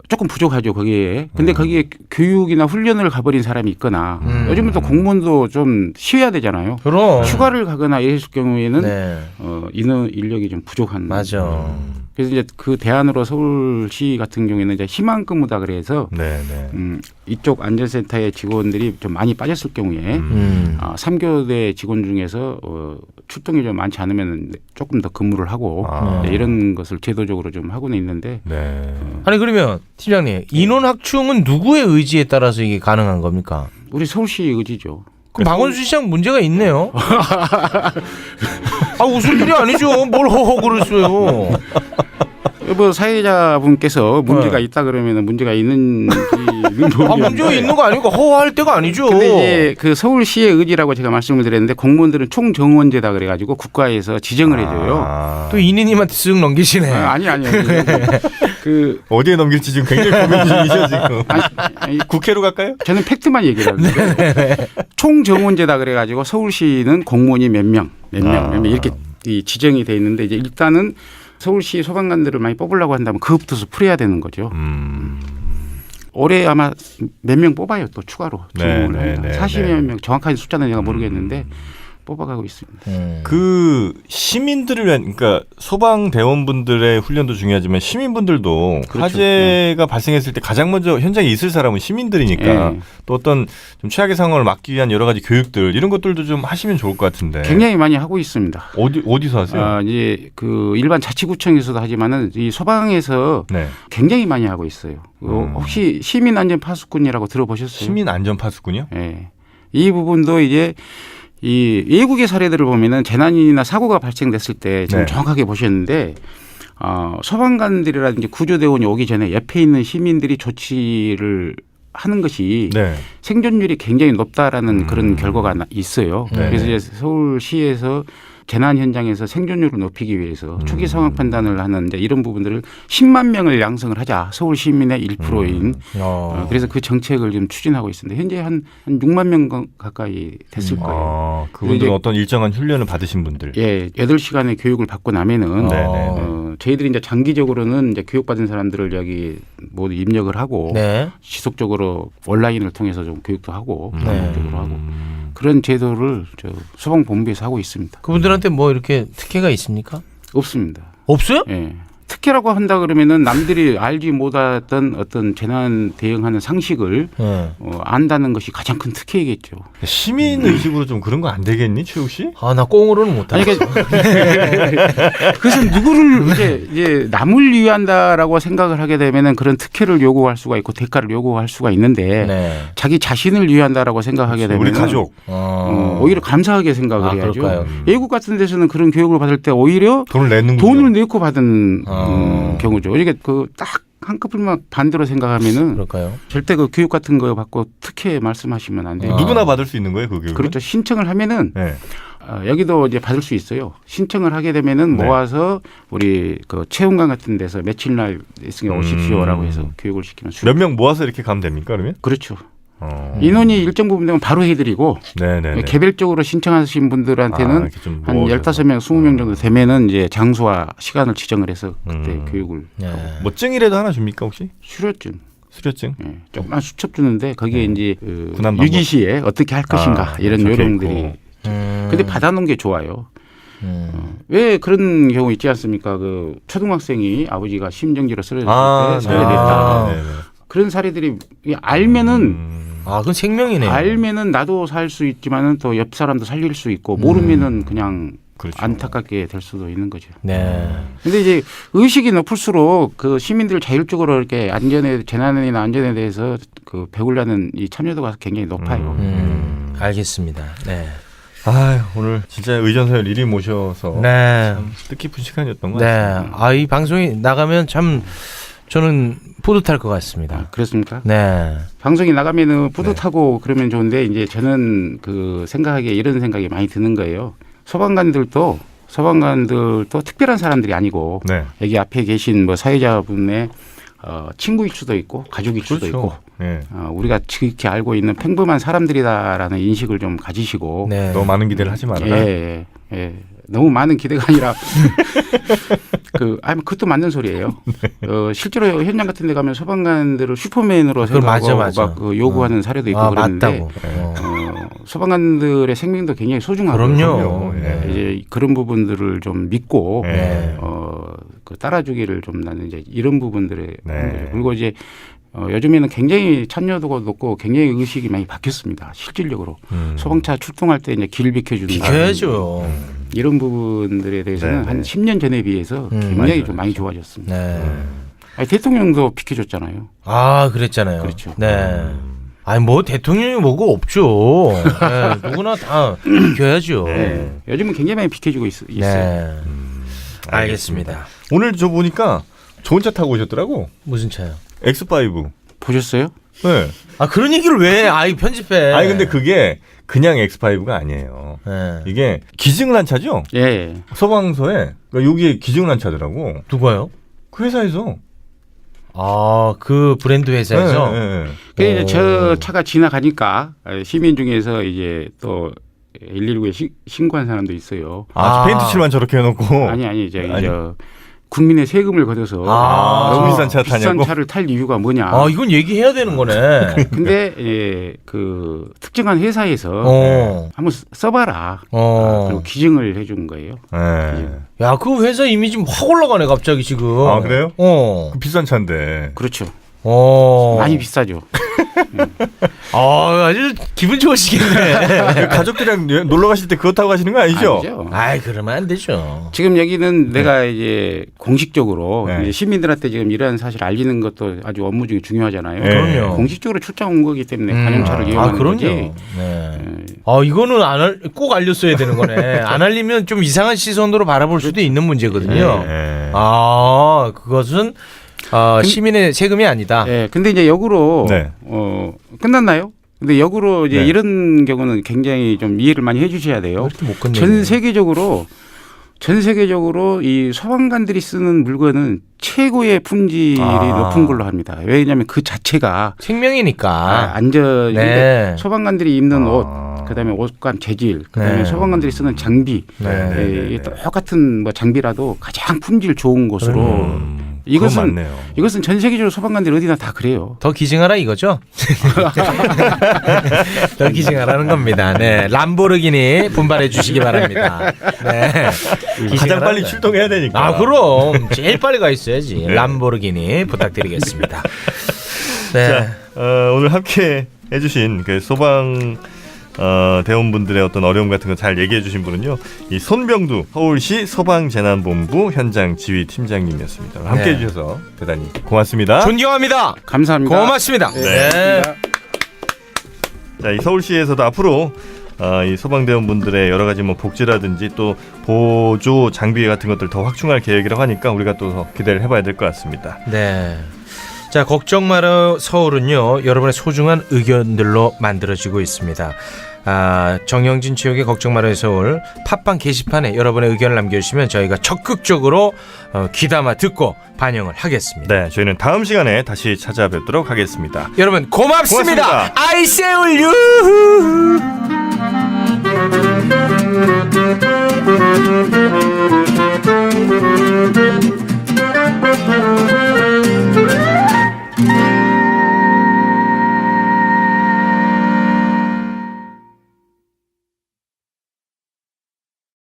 조금 부족하죠 거기에. 근데 거기에 교육이나 훈련을 가버린 사람이 있거나 요즘은 또 공무원도 좀 쉬어야 되잖아요.
그럼.
휴가를 가거나 이랬을 경우에는
네.
인력이 좀 부족한.
맞아.
그래서 이제 그 대안으로 서울시 같은 경우에는 이제 희망근무다 그래서
네네.
이쪽 안전센터의 직원들이 좀 많이 빠졌을 경우에 3교대 직원 중에서 출동이 좀 많지 않으면 조금 더 근무를 하고 이런 것을 제도적으로 좀 하고는 있는데.
네.
아니 그러면 팀장님 인원 확충은 누구의 의지에 따라서 이게 가능한 겁니까?
우리 서울시 의지죠.
그럼 박원순 시장 문제가 있네요. 아 웃을 일이 아니죠. 뭘 허허 그랬어요.
뭐 사회자분께서 문제가 있다 그러면 문제가 있는지
문제가 있는 거 아니고 허허할 때가 아니죠.
근데 이제 그 서울시의 의지라고 제가 말씀을 드렸는데 공무원들은 총정원제다 그래가지고 국가에서 지정을 해줘요.
또 이니님한테 쓱 넘기시네.
아니. 그
어디에 넘길지 지금 굉장히 고민 중이셔 지금.
아니,
국회로 갈까요?
저는 팩트만 얘기를 하는데 총정원제다 그래가지고 서울시는 공무원이 몇 명 이렇게 지정이 돼 있는데 이제 일단은 서울시 소방관들을 많이 뽑으려고 한다면 그것부터 풀어야 되는 거죠. 올해 아마 몇 명 뽑아요 또 추가로.
네,
40여 명 정확한 숫자는 제가 모르겠는데 뽑아가고 있습니다.
그 시민들을 위한 그러니까 소방대원분들의 훈련도 중요하지만 시민분들도
그렇죠.
화재가 발생했을 때 가장 먼저 현장에 있을 사람은 시민들이니까
네.
또 어떤 좀 최악의 상황을 막기 위한 여러 가지 교육들 이런 것들도 좀 하시면 좋을 것 같은데.
굉장히 많이 하고 있습니다.
어디서 하세요?
이제 그 일반 자치구청에서도 하지만은 이 소방에서
네.
굉장히 많이 하고 있어요. 혹시 시민안전파수꾼이라고 들어보셨어요?
시민안전파수군요?
네. 이 부분도 이제 이 외국의 사례들을 보면은 재난이나 사고가 발생됐을 때 지금
네.
정확하게 보셨는데 소방관들이라든지 구조대원이 오기 전에 옆에 있는 시민들이 조치를 하는 것이
네.
생존율이 굉장히 높다라는 그런 결과가 있어요.
네.
그래서 이제 서울시에서 재난 현장에서 생존율을 높이기 위해서 초기 상황 판단을 하는 이제 이런 부분들을 10만 명을 양성을 하자. 서울 시민의 1%인. 그래서 그 정책을 지금 추진하고 있습니다. 현재 한 6만 명 가까이 됐을 거예요.
그분들은 어떤 일정한 훈련을 받으신 분들.
예, 8시간의 교육을 받고 나면은 저희들이 이제 장기적으로는 이제 교육받은 사람들을 여기 모두 입력을 하고
네.
지속적으로 온라인을 통해서 좀 교육도 하고 반복적으로 하고 그런 제도를 저 소방본부에서 하고 있습니다.
그분들한테 뭐 이렇게 특혜가 있습니까?
없습니다.
없어요?
예. 특혜라고 한다 그러면은 남들이 알지 못했던 어떤 재난 대응하는 상식을 안다는 것이 가장 큰 특혜이겠죠.
시민 의식으로 좀 그런 거 안 되겠니, 최욱 씨?
아, 나 꽁으로는 못하네.
아니, 그래서 누구를 이제 남을 위한다라고 생각을 하게 되면은 그런 특혜를 요구할 수가 있고 대가를 요구할 수가 있는데
네.
자기 자신을 위한다라고 생각하게 되면
우리 가족.
오히려 감사하게 생각을 해야죠.
그럴까요?
외국 같은 데서는 그런 교육을 받을 때 오히려
돈을 내는
돈을 내고 받은 경우죠. 이게 그 딱 한꺼풀만 반대로 생각하면은
그럴까요?
절대 그 교육 같은 거 받고 특혜 말씀하시면 안 돼요.
누구나 받을 수 있는 거예요, 그 교육은?
그렇죠. 신청을 하면은
네.
여기도 이제 받을 수 있어요. 신청을 하게 되면은
네.
모아서 우리 그 체험관 같은 데서 며칠 날 있으니 오십시오라고 해서 교육을 시키면
몇 명 모아서 이렇게 가면 됩니까, 그러면?
그렇죠. 인원이 일정 부분 되면 바로 해드리고
네네.
개별적으로 신청하신 분들한테는
이렇게 좀
한
모아서.
15명, 20명 정도 되면은 이제 장소와 시간을 지정을 해서 그때 교육을
네.
멋쟁이라도 하나 줍니까, 혹시?
수료증.
수료증?
예, 조그만 수첩 주는데 거기에 이제 그
군함 방법.
유기시에 어떻게 할 것인가 이런
적혀
요령들이.
있고.
근데 받아놓은 게 좋아요. 왜 그런 경우 있지 않습니까? 그 초등학생이 아버지가 심정지로 쓰러졌을 때 살해됐다.
네네.
그런 사례들이 알면은
그건 생명이네요.
알면은 나도 살 수 있지만은 또 옆 사람도 살릴 수 있고 모르면은 그냥
그렇죠.
안타깝게 될 수도 있는 거죠.
네.
근데 이제 의식이 높을수록 그 시민들 자율적으로 이렇게 재난이나 안전에 대해서 그 배우려는 이 참여도가 굉장히 높아요.
알겠습니다. 네.
아유, 오늘 진짜 의전서열 1위 모셔서
네.
참 뜻깊은 시간이었던 것
네.
같습니다.
이 방송이 나가면 참 저는 뿌듯할 것 같습니다.
그렇습니까?
네.
방송이 나가면은 뿌듯하고 그러면 좋은데 이제 저는 그 생각하기에 이런 생각이 많이 드는 거예요. 소방관들도 특별한 사람들이 아니고
네.
여기 앞에 계신 뭐 사회자분의 친구일 수도 있고 가족일 수도
그렇죠.
있고
네.
우리가 지극히 알고 있는 평범한 사람들이다라는 인식을 좀 가지시고
네.
너무 많은 기대를 하지 말아라.
예. 너무 많은 기대가 아니라 그것도 맞는 소리예요. 실제로 현장 같은 데 가면 소방관들을 슈퍼맨으로 생각하고
맞아.
막 요구하는 사례도 있고 그러는데
맞다고.
소방관들의 생명도 굉장히 소중하고
그럼요.
네.
이제 그런 부분들을 좀 믿고
네.
그 따라주기를 좀 나는 이제 이런 부분들에
네.
하는 거죠. 그리고 이제 요즘에는 굉장히 참여도가 높고 굉장히 의식이 많이 바뀌었습니다. 실질적으로 소방차 출동할 때 이제 길 비켜주는
비켜야죠.
이런 부분들에 대해서는
네.
한 10년 전에 비해서 굉장히
맞아요.
좀 많이 좋아졌습니다.
네.
아니, 대통령도 비켜줬잖아요.
그랬잖아요.
그렇죠.
네. 뭐 대통령이 뭐고 없죠. 네. 누구나 다 비켜야죠.
네. 요즘은 굉장히 많이 비켜주고 있어요.
네. 알겠습니다.
오늘 저 보니까 좋은 차 타고 오셨더라고.
무슨 차요?
X5.
보셨어요?
네.
그런 얘기를 왜? 편집해.
아니 근데 그게 그냥 X5가 아니에요.
네.
이게 기증을 한 차죠?
예.
소방서에 그러니까 여기에 기증을 한 차더라고.
누가요?
그 회사에서.
그 브랜드 회사에서.
네.
그래서 이제 저 차가 지나가니까 시민 중에서 이제 또 119에 신고한 사람도 있어요.
페인트 칠만 저렇게 해놓고.
아니 저 국민의 세금을 걷어서
너무 비싼 차 타냐고?
비싼 차를 탈 이유가 뭐냐?
이건 얘기해야 되는 거네.
근데 그 특정한 회사에서 한번 써봐라. 그리고 기증을 해준 거예요.
네.
야, 그 회사 이미지 확 올라가네 갑자기 지금.
그래요?
어.
그 비싼 차인데.
그렇죠.
어.
많이 비싸죠.
아주 기분 좋으시겠네.
가족들이랑 놀러 가실 때 그거 타고 가시는 거 아니죠?
아니죠.
그러면 안 되죠.
지금 여기는 내가 이제 공식적으로
네.
이제 시민들한테 지금 이러한 사실 알리는 것도 아주 업무 중에 중요하잖아요.
네.
그럼요.
공식적으로 출장 온 거기 때문에 관용차를 이용하는
그럼요.
거지.
네. 이거는 꼭 알렸어야 되는 거네. 안 알리면 좀 이상한 시선으로 바라볼 수도 있는 문제거든요.
네.
그것은 시민의 세금이 아니다.
네. 근데 이제 역으로
네.
끝났나요? 근데 역으로 이제
네.
이런 경우는 굉장히 좀 이해를 많이 해주셔야 돼요.
이렇게 못 끝내네.
전 세계적으로 이 소방관들이 쓰는 물건은 최고의 품질이 높은 걸로 합니다. 왜냐하면 그 자체가
생명이니까.
안전.
네.
소방관들이 입는 옷, 그다음에 옷감 재질, 그다음에
네.
소방관들이 쓰는 장비,
네.
똑같은 뭐 장비라도 가장 품질 좋은 곳으로 이것은
맞네요.
이것은 전 세계적으로 소방관들이 어디나 다 그래요.
더 기증하라 이거죠? 더 기증하라는 겁니다. 네, 람보르기니 분발해 주시기 바랍니다. 네,
가장
기증하라는
빨리
거예요.
출동해야 되니까.
아, 그럼 제일 빨리 가 있어야지.
네.
람보르기니 부탁드리겠습니다. 네.
자, 오늘 함께 해주신 그 소방 대원분들의 어떤 어려움 같은 거 잘 얘기해 주신 분은요, 이 손병두 서울시 소방재난본부 현장 지휘 팀장님이었습니다. 함께
네.
해주셔서 대단히 고맙습니다.
존경합니다.
감사합니다.
고맙습니다.
네.
네.
자, 이 서울시에서도 앞으로 이 소방대원분들의 여러 가지 뭐 복지라든지 또 보조 장비 같은 것들 더 확충할 계획이라고 하니까 우리가 또 더 기대를 해봐야 될 것 같습니다.
네. 자, 걱정 마라 서울은요, 여러분의 소중한 의견들로 만들어지고 있습니다. 정영진 지역의 걱정 마라 서울 팟빵 게시판에 여러분의 의견을 남겨주시면 저희가 적극적으로 귀담아 듣고 반영을 하겠습니다.
네, 저희는 다음 시간에 다시 찾아뵙도록 하겠습니다.
여러분 고맙습니다.
고맙습니다.
I say you.